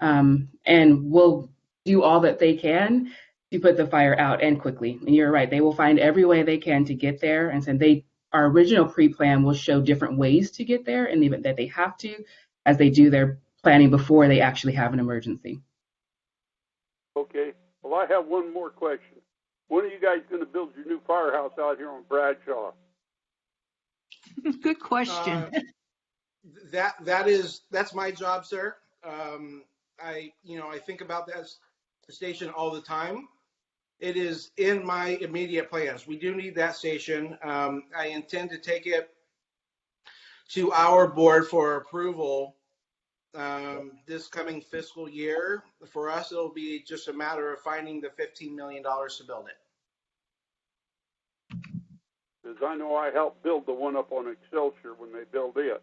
Speaker 8: and will do all that they can to put the fire out and quickly. And you're right, they will find every way they can to get there. And so our original pre-plan will show different ways to get there in the event that they have to, as they do their planning before they actually have an emergency.
Speaker 4: Okay. Well, I have one more question. When are you guys going to build your new firehouse out here on Bradshaw?
Speaker 3: Good question.
Speaker 6: That's my job, sir. I think about that station all the time. It is in my immediate plans. We do need that station. I intend to take it to our board for approval this coming fiscal year. For us, it'll be just a matter of finding the $15 million to build it.
Speaker 4: Because I know I helped build the one up on Excelsior when they built it.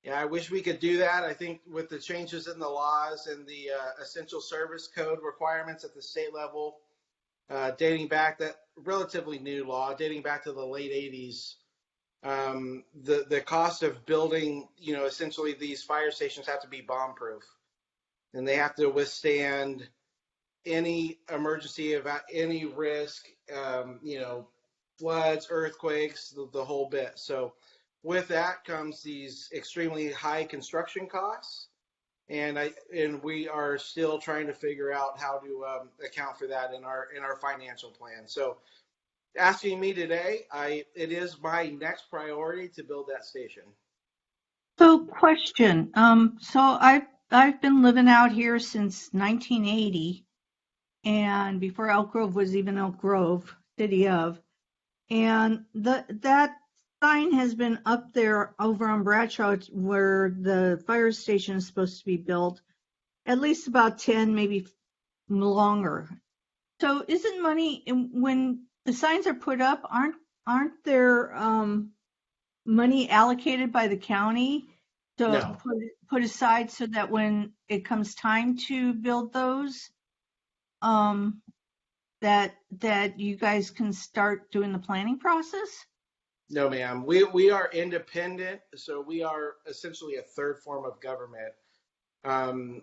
Speaker 6: Yeah, I wish we could do that. I think with the changes in the laws and the essential service code requirements at the state level, dating back, that relatively new law, dating back to the late 80s, the cost of building, essentially these fire stations have to be bomb proof, and they have to withstand any emergency, about any risk, floods, earthquakes, the whole bit. So with that comes these extremely high construction costs, and we are still trying to figure out how to account for that in our financial plan. So, asking me today, it is my next priority to build that station.
Speaker 3: So, question. So I've been living out here since 1980, and before Elk Grove was even Elk Grove, city of, and that sign has been up there over on Bradshaw where the fire station is supposed to be built at least about 10, maybe longer. So isn't money, when the signs are put up, aren't there money allocated by the county to
Speaker 6: No.
Speaker 3: put aside so that when it comes time to build those, that you guys can start doing the planning process?
Speaker 6: No, ma'am. We are independent, so we are essentially a third form of government.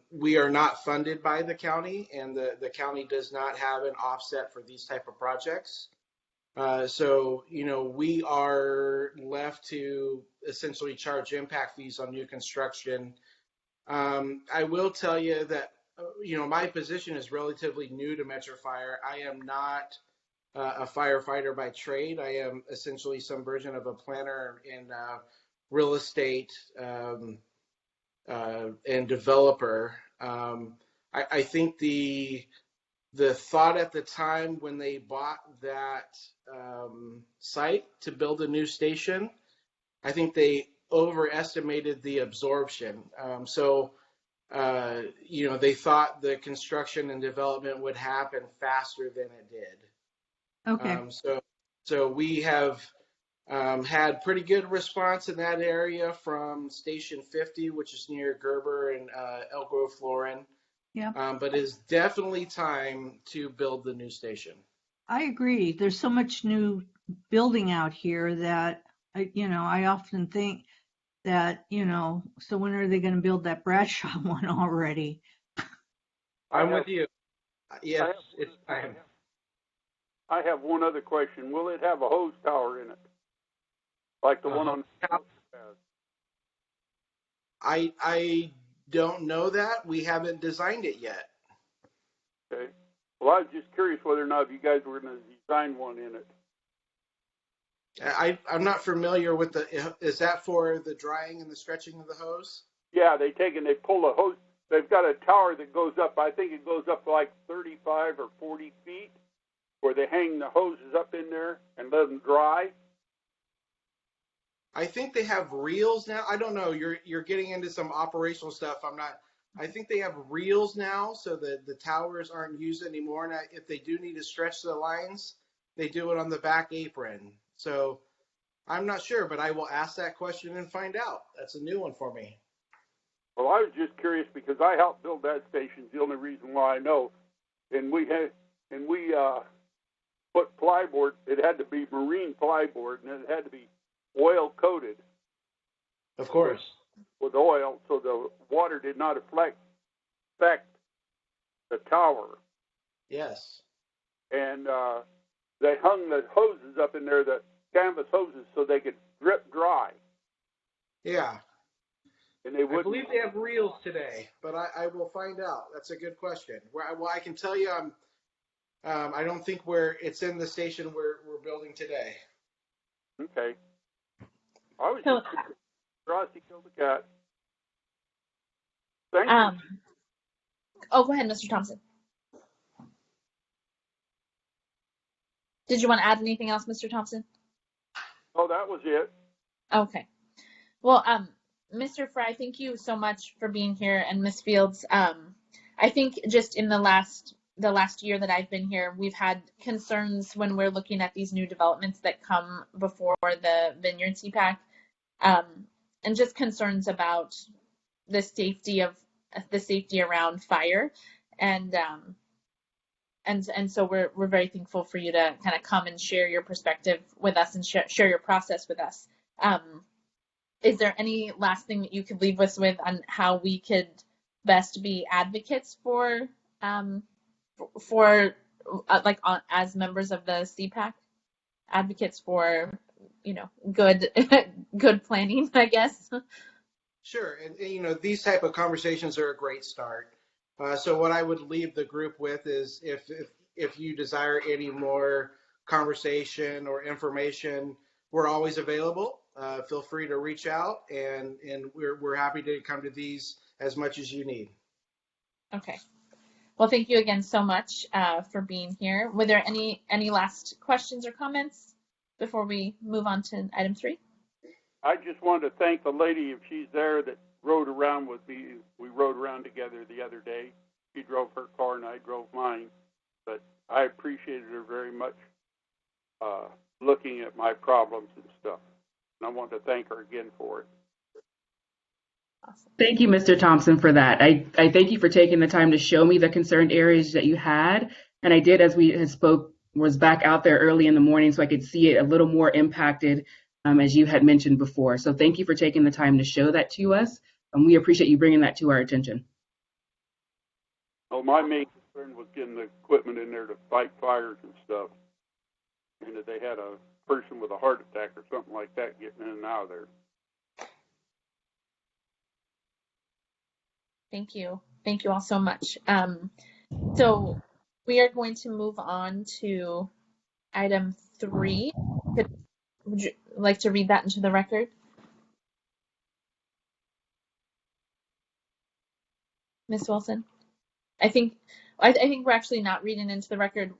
Speaker 6: We are not funded by the county, and the county does not have an offset for these type of projects. So, we are left to essentially charge impact fees on new construction. I will tell you that, my position is relatively new to Metro Fire. I am not a firefighter by trade. I am essentially some version of a planner in real estate and developer. I think the thought at the time when they bought that site to build a new station, I think they overestimated the absorption. They thought the construction and development would happen faster than it did.
Speaker 3: Okay.
Speaker 6: So we have had pretty good response in that area from Station 50, which is near Gerber and Elk Grove, Florin.
Speaker 3: Yeah.
Speaker 6: But it's definitely time to build the new station.
Speaker 3: I agree. There's so much new building out here that, I often think that, so when are they going to build that Bradshaw one already?
Speaker 6: I'm with you. Yes, it's time.
Speaker 4: I have one other question. Will it have a hose tower in it, like the one on?
Speaker 6: I don't know that. We haven't designed it yet.
Speaker 4: Okay. Well, I was just curious whether or not you guys were going to design one in it.
Speaker 6: I'm not familiar with is that for the drying and the stretching of the hose?
Speaker 4: Yeah, they pull a hose. They've got a tower that goes up, I think it goes up like 35 or 40 feet, where they hang the hoses up in there and let them dry.
Speaker 6: I think they have reels now. I don't know. You're getting into some operational stuff. I think they have reels now, so that the towers aren't used anymore. And if they do need to stretch the lines, they do it on the back apron. So I'm not sure, but I will ask that question and find out. That's a new one for me.
Speaker 4: Well, I was just curious because I helped build that station. It's the only reason why I know. And we put plyboard. It had to be marine plyboard, and it had to be oil coated.
Speaker 6: Of course.
Speaker 4: With oil, so the water did not affect the tower.
Speaker 6: Yes.
Speaker 4: And they hung the hoses up in there, the canvas hoses, so they could drip dry.
Speaker 6: Yeah.
Speaker 4: And they wouldn't.
Speaker 6: I believe they have reels today, but I will find out. That's a good question. Well, I can tell you, I don't think it's in the station we're building today.
Speaker 4: Okay. I was just curiosity killed the cat. Thank you.
Speaker 2: Oh, go ahead, Mr. Thompson. Did you want to add anything else, Mr. Thompson?
Speaker 4: Oh, that was it.
Speaker 2: Okay. Well, Mr. Fry, thank you so much for being here, and Ms. Fields. I think just in the last year that I've been here, we've had concerns when we're looking at these new developments that come before the Vineyard CPAC, and just concerns about the safety around fire, and so we're very thankful for you to kind of come and share your perspective with us and share your process with us. Is there any last thing that you could leave us with on how we could best be advocates for as members of the CPAC, advocates for, good planning, I guess?
Speaker 6: Sure. And these type of conversations are a great start. So what I would leave the group with is if you desire any more conversation or information, we're always available. Feel free to reach out, and we're happy to come to these as much as you need.
Speaker 2: Okay. Well, thank you again so much for being here. Were there any last questions or comments before we move on to item 3?
Speaker 4: I just wanted to thank the lady, if she's there, that rode around with me. We rode around together the other day. She drove her car and I drove mine. But I appreciated her very much looking at my problems and stuff. And I want to thank her again for it.
Speaker 2: Awesome.
Speaker 8: Thank you, Mr. Thompson, for that. I thank you for taking the time to show me the concerned areas that you had. And I did, as we had spoke, was back out there early in the morning so I could see it a little more impacted, as you had mentioned before. So thank you for taking the time to show that to us. And we appreciate you bringing that to our attention.
Speaker 4: Oh, my main concern was getting the equipment in there to fight fires and stuff. And that they had a person with a heart attack or something like that getting in and out of there.
Speaker 2: Thank you. Thank you all so much. So we are going to move on to item 3. Would you like to read that into the record? Ms. Wilson? I think we're actually not reading into the record.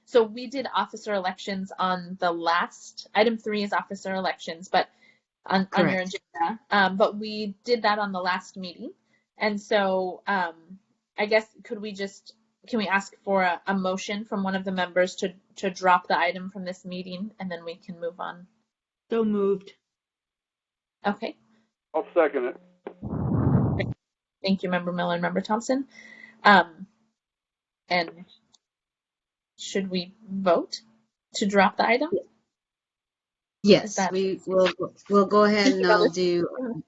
Speaker 2: So we did officer elections on the last, item 3 is officer elections, but on your agenda. But we did that on the last meeting. And so I guess can we ask for a motion from one of the members to drop the item from this meeting, and then we can move on?
Speaker 3: So moved.
Speaker 2: Okay.
Speaker 4: I'll second it.
Speaker 2: Thank you, Member Miller and Member Thompson. And should we vote to drop the item?
Speaker 1: Yes, we'll go ahead and I'll do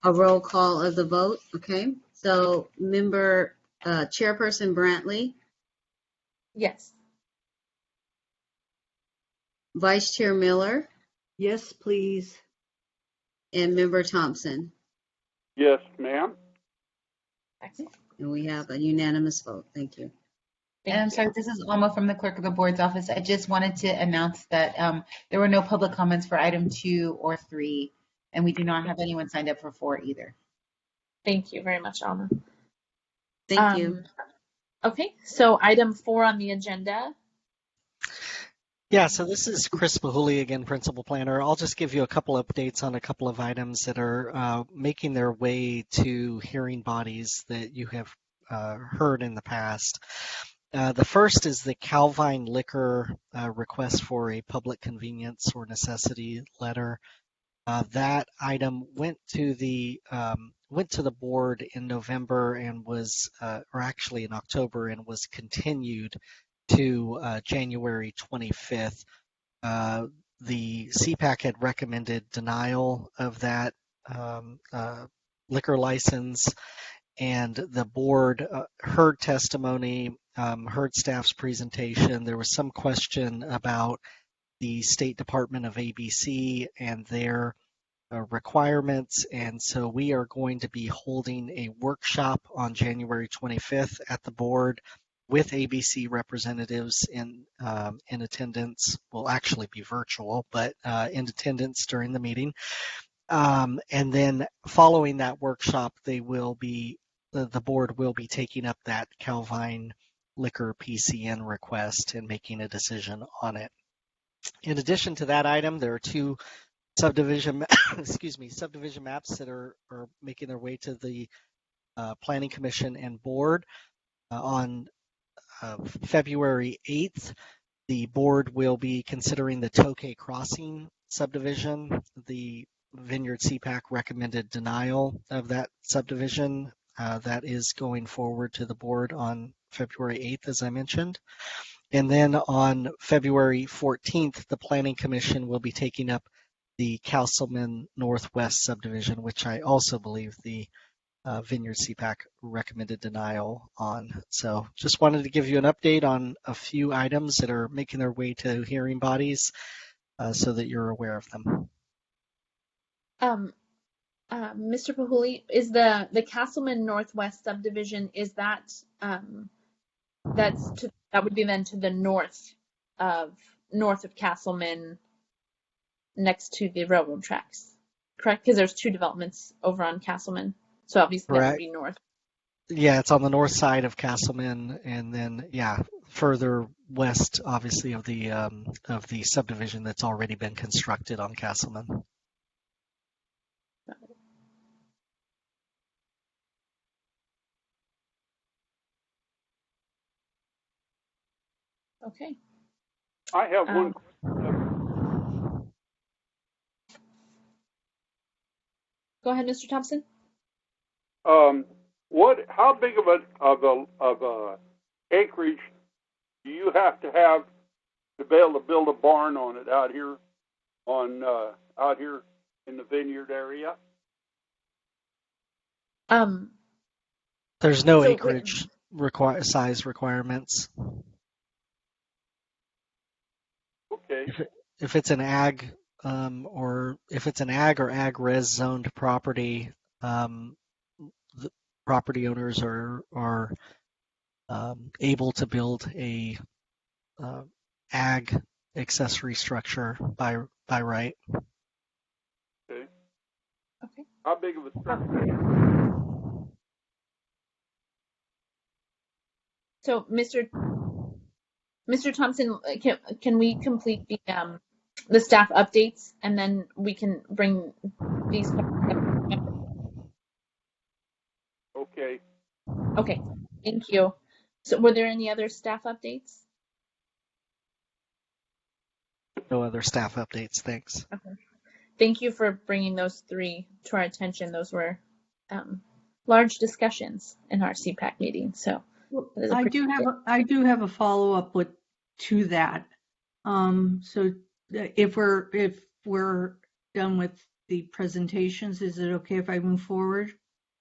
Speaker 1: a roll call of the vote. Okay. So Member Chairperson Brantley,
Speaker 2: Yes.
Speaker 1: Vice Chair Miller,
Speaker 3: Yes, please.
Speaker 1: and Member Thompson.
Speaker 4: Yes, ma'am.
Speaker 2: Excellent.
Speaker 1: And we have a unanimous vote. Thank you.
Speaker 2: Thank
Speaker 5: And I'm
Speaker 2: you.
Speaker 5: sorry, this is Alma from the Clerk of the Board's office. I just wanted to announce that there were no public comments for item 2 or 3, and we do not have anyone signed up for 4 either.
Speaker 2: Thank you very much, Alma.
Speaker 1: Thank you.
Speaker 2: Okay, so item 4 on the agenda.
Speaker 7: Yeah, so this is Chris Mahuli again, Principal Planner. I'll just give you a couple updates on a couple of items that are making their way to hearing bodies that you have heard in the past. The first is the Calvine Liquor request for a public convenience or necessity letter. That item went to the board in November and was, or actually in October, and was continued to January 25th. The CPAC had recommended denial of that liquor license, and the board heard testimony, heard staff's presentation. There was some question about the State Department of ABC and their requirements, and so we are going to be holding a workshop on January 25th at the board with ABC representatives in attendance. Will actually be virtual, but in attendance during the meeting. And then following that workshop, the board will be taking up that Calvine Liquor PCN request and making a decision on it. In addition to that item, there are 2 subdivision maps that are making their way to the Planning Commission and board. On February 8th, the board will be considering the Tokay Crossing subdivision. The Vineyard CPAC recommended denial of that subdivision. That is going forward to the board on February 8th, as I mentioned. And then on February 14th, the Planning Commission will be taking up the Castleman Northwest subdivision, which I also believe the Vineyard CPAC recommended denial on. So just wanted to give you an update on a few items that are making their way to hearing bodies so that you're aware of them.
Speaker 2: Mr. Pahuli, is the Castleman Northwest subdivision, is that that would be then to the north of Castleman, next to the railroad tracks, correct? Because there's 2 developments over on Castleman, so obviously that would be north.
Speaker 7: Yeah, it's on the north side of Castleman, and then further west, obviously, of the subdivision that's already been constructed on Castleman.
Speaker 2: Okay.
Speaker 4: I have one.
Speaker 2: Go ahead, Mr. Thompson.
Speaker 4: How big of a acreage do you have to be able to build a barn on it out here in the Vineyard area?
Speaker 7: There's no acreage size requirements.
Speaker 4: Okay.
Speaker 7: If it's an ag or ag res zoned property, the property owners are able to build a ag accessory structure by right.
Speaker 4: Okay.
Speaker 2: Okay.
Speaker 4: How big of a structure?
Speaker 2: So, Mr. Thompson, can we complete the staff updates, and then we can bring these?
Speaker 4: Okay.
Speaker 2: Okay, thank you. So were there any other staff updates?
Speaker 7: No other staff updates, thanks.
Speaker 2: Okay. Thank you for bringing those 3 to our attention. Those were large discussions in our CPAC meeting. So
Speaker 3: I do have a follow-up to that. So if we're done with the presentations, is it okay if I move forward?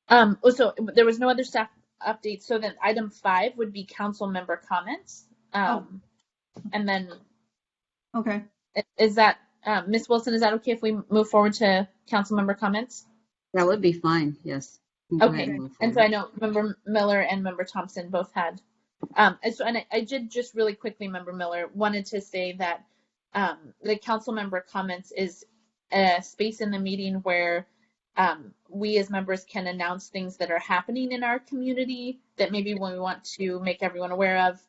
Speaker 2: So there was no other staff updates. So then item 5 would be council member comments. And then
Speaker 3: Okay.
Speaker 2: is that, Ms. Wilson, is that okay if we move forward to council member comments?
Speaker 1: That would be fine, yes. Go ahead
Speaker 2: Okay.
Speaker 1: and move
Speaker 2: And so I
Speaker 1: forward.
Speaker 2: know Member Miller and Member Thompson both had. And I did just really quickly, Member Miller, wanted to say that the council member comments is a space in the meeting where we as members can announce things that are happening in our community that maybe when we want to make everyone aware of,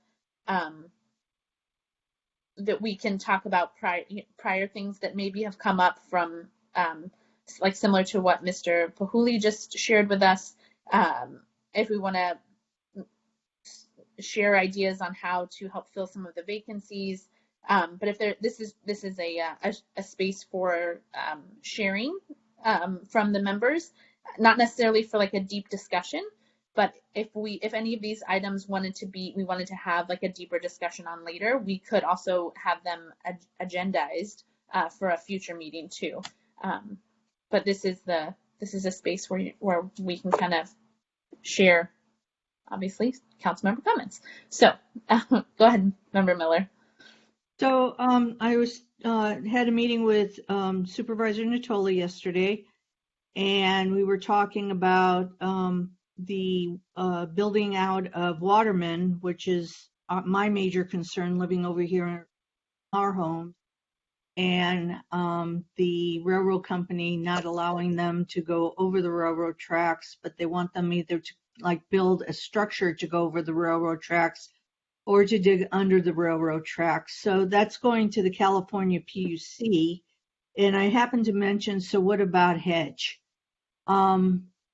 Speaker 2: that we can talk about prior things that maybe have come up from, like similar to what Mr. Pahuli just shared with us. If we want to share ideas on how to help fill some of the vacancies, but if this is a space for sharing from the members, not necessarily for like a deep discussion, but if any of these items wanted to have like a deeper discussion on later, we could also have them agendized for a future meeting too. But this is a space where we can kind of share, obviously, council member comments. So go ahead, Member Miller.
Speaker 3: So I had a meeting with Supervisor Natoli yesterday, and we were talking about the building out of Waterman, which is my major concern living over here in our home, and the railroad company not allowing them to go over the railroad tracks, but they want them either to like build a structure to go over the railroad tracks or to dig under the railroad tracks. So that's going to the California PUC. And I happened to mention, so what about hedge?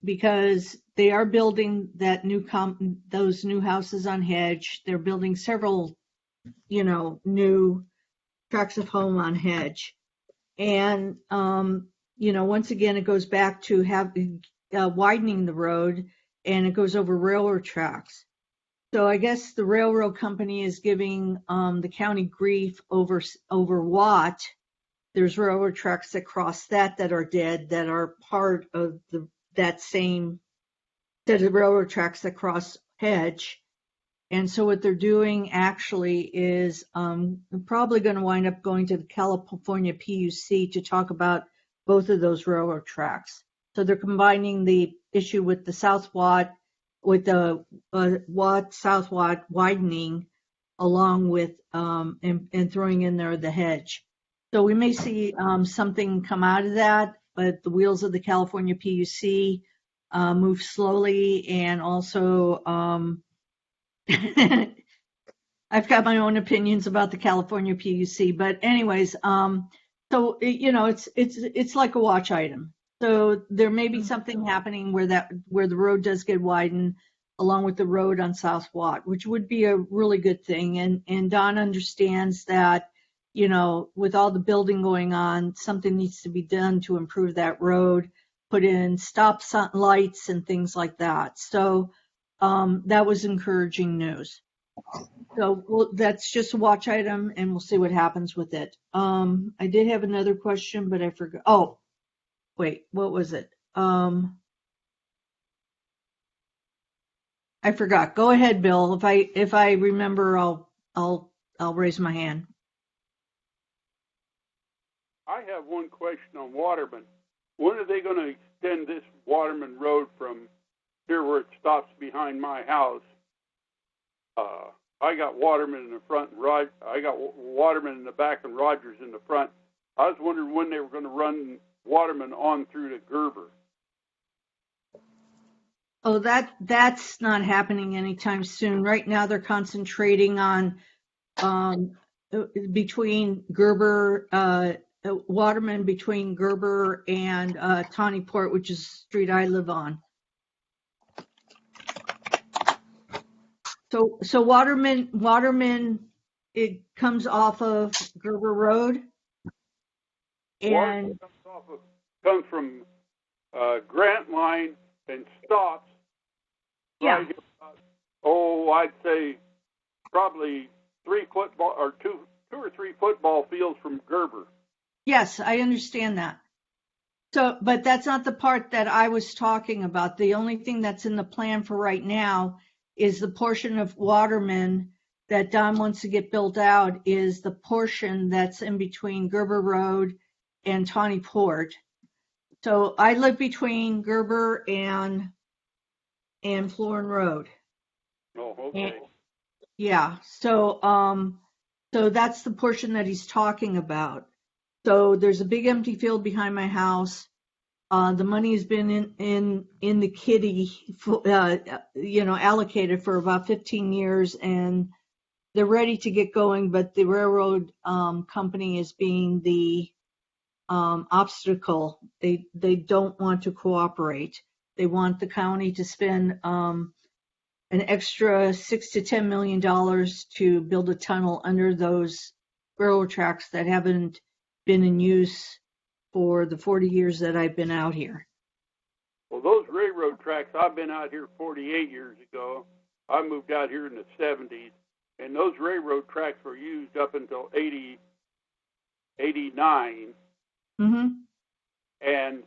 Speaker 3: Because they are building that those new houses on Hedge. They're building several, new tracts of home on Hedge. And, once again, it goes back to widening the road, and it goes over railroad tracks. So I guess the railroad company is giving the county grief over what. There's railroad tracks that cross that are dead, that are part of that same set of railroad tracks that cross Hedge. And so what they're doing actually is probably going to wind up going to the California PUC to talk about both of those railroad tracks. So they're combining the issue with the South Watt, with the South Watt widening, along with and throwing in there the Hedge. So we may see something come out of that, but the wheels of the California PUC move slowly, and also I've got my own opinions about the California PUC, but anyways, so it's like a watch item. So there may be something happening where the road does get widened along with the road on South Watt, which would be a really good thing. And Don understands that, with all the building going on, something needs to be done to improve that road, put in stop lights and things like that. So that was encouraging news. So that's just a watch item, and we'll see what happens with it. I did have another question, but I forgot. Oh, wait, what was it? I forgot. Go ahead, Bill. If I remember, I'll raise my hand.
Speaker 4: I have one question on Waterman. When are they going to extend this Waterman Road from here where it stops behind my house? I got Waterman in the front, and I got Waterman in the back, and Rogers in the front. I was wondering when they were going to run Waterman on through to Gerber.
Speaker 3: Oh, that's not happening anytime soon. Right now, they're concentrating on between Gerber, Waterman between Gerber and Tawnyport, which is the street I live on. So Waterman, it comes off of Gerber Road, and
Speaker 4: comes from Grant Line and stops.
Speaker 3: Yeah.
Speaker 4: Right, I'd say probably 3 football or two or three football fields from Gerber.
Speaker 3: Yes, I understand that. So, but that's not the part that I was talking about. The only thing that's in the plan for right now is the portion of Waterman that Don wants to get built out is the portion that's in between Gerber Road and Tawny Port. So I live between Gerber and Florin Road.
Speaker 4: Oh, okay.
Speaker 3: Yeah, so that's the portion that he's talking about. So there's a big empty field behind my house. The money has been in the kitty, allocated for about 15 years, and they're ready to get going. But the railroad company is being the obstacle. They don't want to cooperate. They want the county to spend an extra $6 to $10 million to build a tunnel under those railroad tracks that haven't been in use for the 40 years that I've been out here.
Speaker 4: Well, those railroad tracks, I've been out here 48 years ago. I moved out here in the 70s, and those railroad tracks were used up until 89.
Speaker 3: Mm-hmm.
Speaker 4: And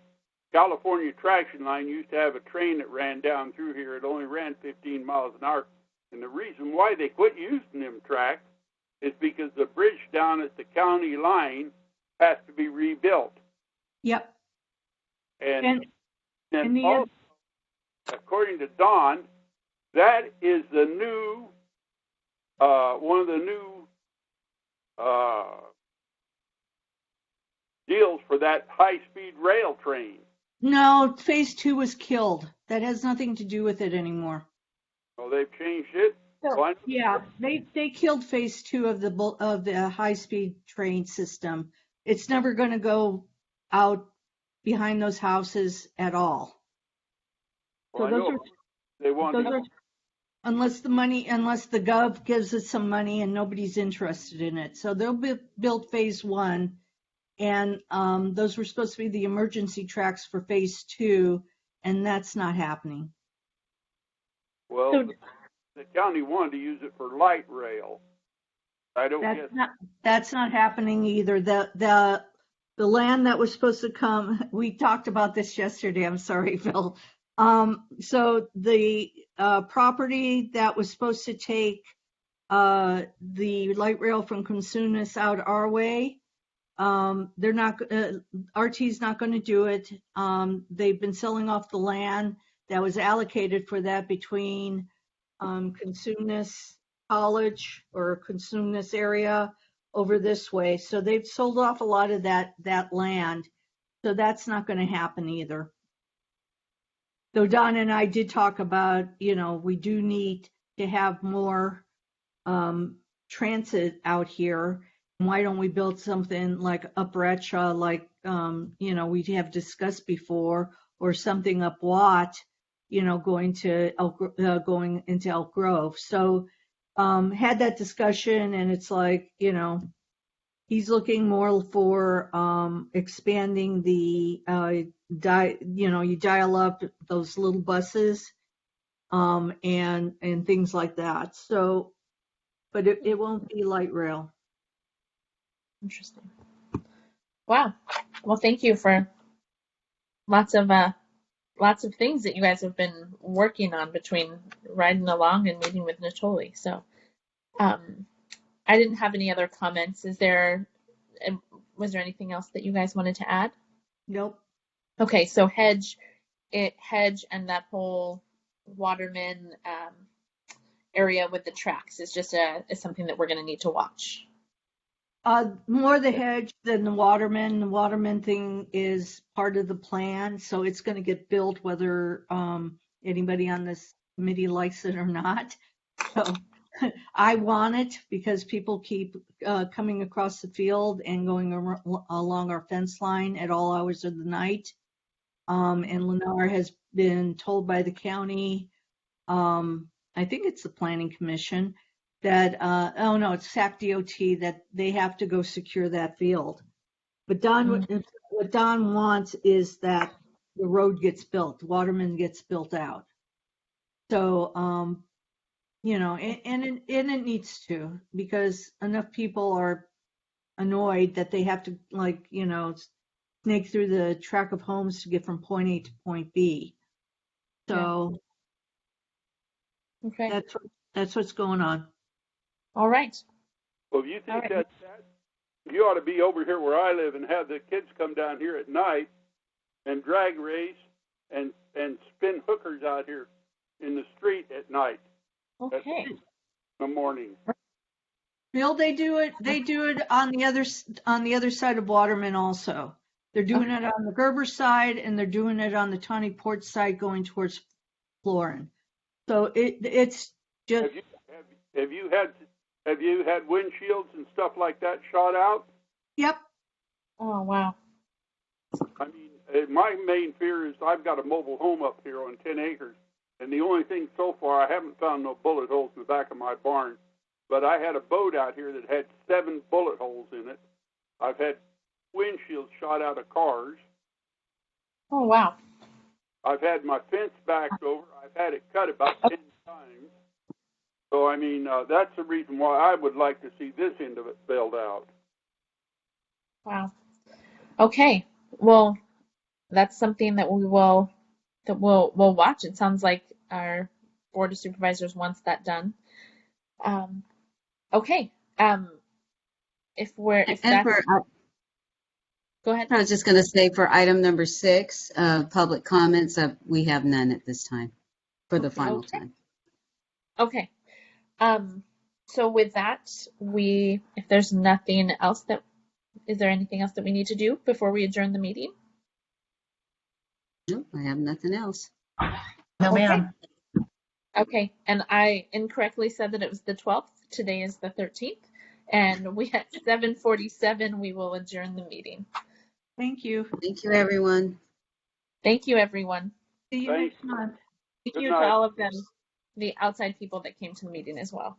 Speaker 4: California Traction Line used to have a train that ran down through here. It only ran 15 miles an hour. And the reason why they quit using them tracks is because the bridge down at the county line has to be rebuilt.
Speaker 3: Yep.
Speaker 4: And also, according to Don, that is the new, one of the new deals for that high-speed rail train.
Speaker 3: No, phase 2 was killed. That has nothing to do with it anymore.
Speaker 4: Oh, they've changed it?
Speaker 3: So, yeah, they killed phase 2 of the high-speed train system. It's never going to go out behind those houses at all.
Speaker 4: Well,
Speaker 3: So
Speaker 4: they want
Speaker 3: unless the gov gives us some money, and nobody's interested in it. So they'll build phase 1, and those were supposed to be the emergency tracks for phase 2, and that's not happening.
Speaker 4: Well, the county wanted to use it for light rail. I don't get
Speaker 3: that's not happening either. The land that was supposed to come, we talked about this yesterday. I'm sorry, Phil. So the property that was supposed to take the light rail from Cosumnes out our way, they're not. RT's not going to do it. They've been selling off the land that was allocated for that between Cosumnes College or Cosumnes area over this way. So they've sold off a lot of that land. So that's not going to happen either. Though Don and I did talk about, we do need to have more transit out here. Why don't we build something like Upper Etcha, like, we have discussed before, or something up Watt, going into Elk Grove. So had that discussion, and it's like, he's looking more for expanding the, you dial up those little buses and things like that. So, but it won't be light rail.
Speaker 2: Interesting. Wow. Well, thank you for lots of things that you guys have been working on between riding along and meeting with Natoli. So, I didn't have any other comments. Was there anything else that you guys wanted to add?
Speaker 3: Nope.
Speaker 2: Okay, so hedge and that whole Waterman area with the tracks is just is something that we're going to need to watch.
Speaker 3: More the hedge than the Waterman. The Waterman thing is part of the plan, so it's going to get built whether anybody on this committee likes it or not. So I want it because people keep coming across the field and going along our fence line at all hours of the night. And Lennar has been told by the county, I think it's the Planning Commission, that, it's SAC DOT, that they have to go secure that field. But what Don wants is that the road gets built, Waterman gets built out. So, and it needs to, because enough people are annoyed that they have to, snake through the track of homes to get from point A to point B. So
Speaker 2: Okay.
Speaker 3: that's what's going on.
Speaker 2: All right.
Speaker 4: Well, if you
Speaker 2: All
Speaker 4: think
Speaker 2: right.
Speaker 4: that you ought to be over here where I live and have the kids come down here at night and drag race and spin hookers out here in the street at night.
Speaker 2: Okay.
Speaker 4: In the morning.
Speaker 3: Bill, they do it on the other side of Waterman also. They're doing it on the Gerber side, and they're doing it on the Tawny Port side going towards Florin. So it's just.
Speaker 4: Have you had windshields and stuff like that shot out?
Speaker 3: Yep.
Speaker 2: Oh, wow.
Speaker 4: I mean, my main fear is I've got a mobile home up here on 10 acres, and the only thing so far, I haven't found no bullet holes in the back of my barn, but I had a boat out here that had 7 bullet holes in it. I've had windshields shot out of cars.
Speaker 2: Oh, wow.
Speaker 4: I've had my fence backed over. I've had it cut about 10 times. So, I mean, that's the reason why I would like to see this end of it bailed out.
Speaker 2: Wow. Okay. Well, that's something that we'll watch. It sounds like our Board of Supervisors wants that done. Okay. Go ahead.
Speaker 1: I was just going to say for item number 6, public comments, we have none at this time for the final time.
Speaker 2: Okay. So with that, if there's nothing else is there anything else that we need to do before we adjourn the meeting?
Speaker 1: No, I have nothing else.
Speaker 5: No, ma'am.
Speaker 2: Okay. And I incorrectly said that it was the 12th. Today is the 13th. And at 7:47, we will adjourn the meeting.
Speaker 3: Thank you.
Speaker 1: Thank you, everyone.
Speaker 2: Thank you, everyone.
Speaker 3: See you next month.
Speaker 2: Thank you to all of them, the outside people that came to the meeting as well.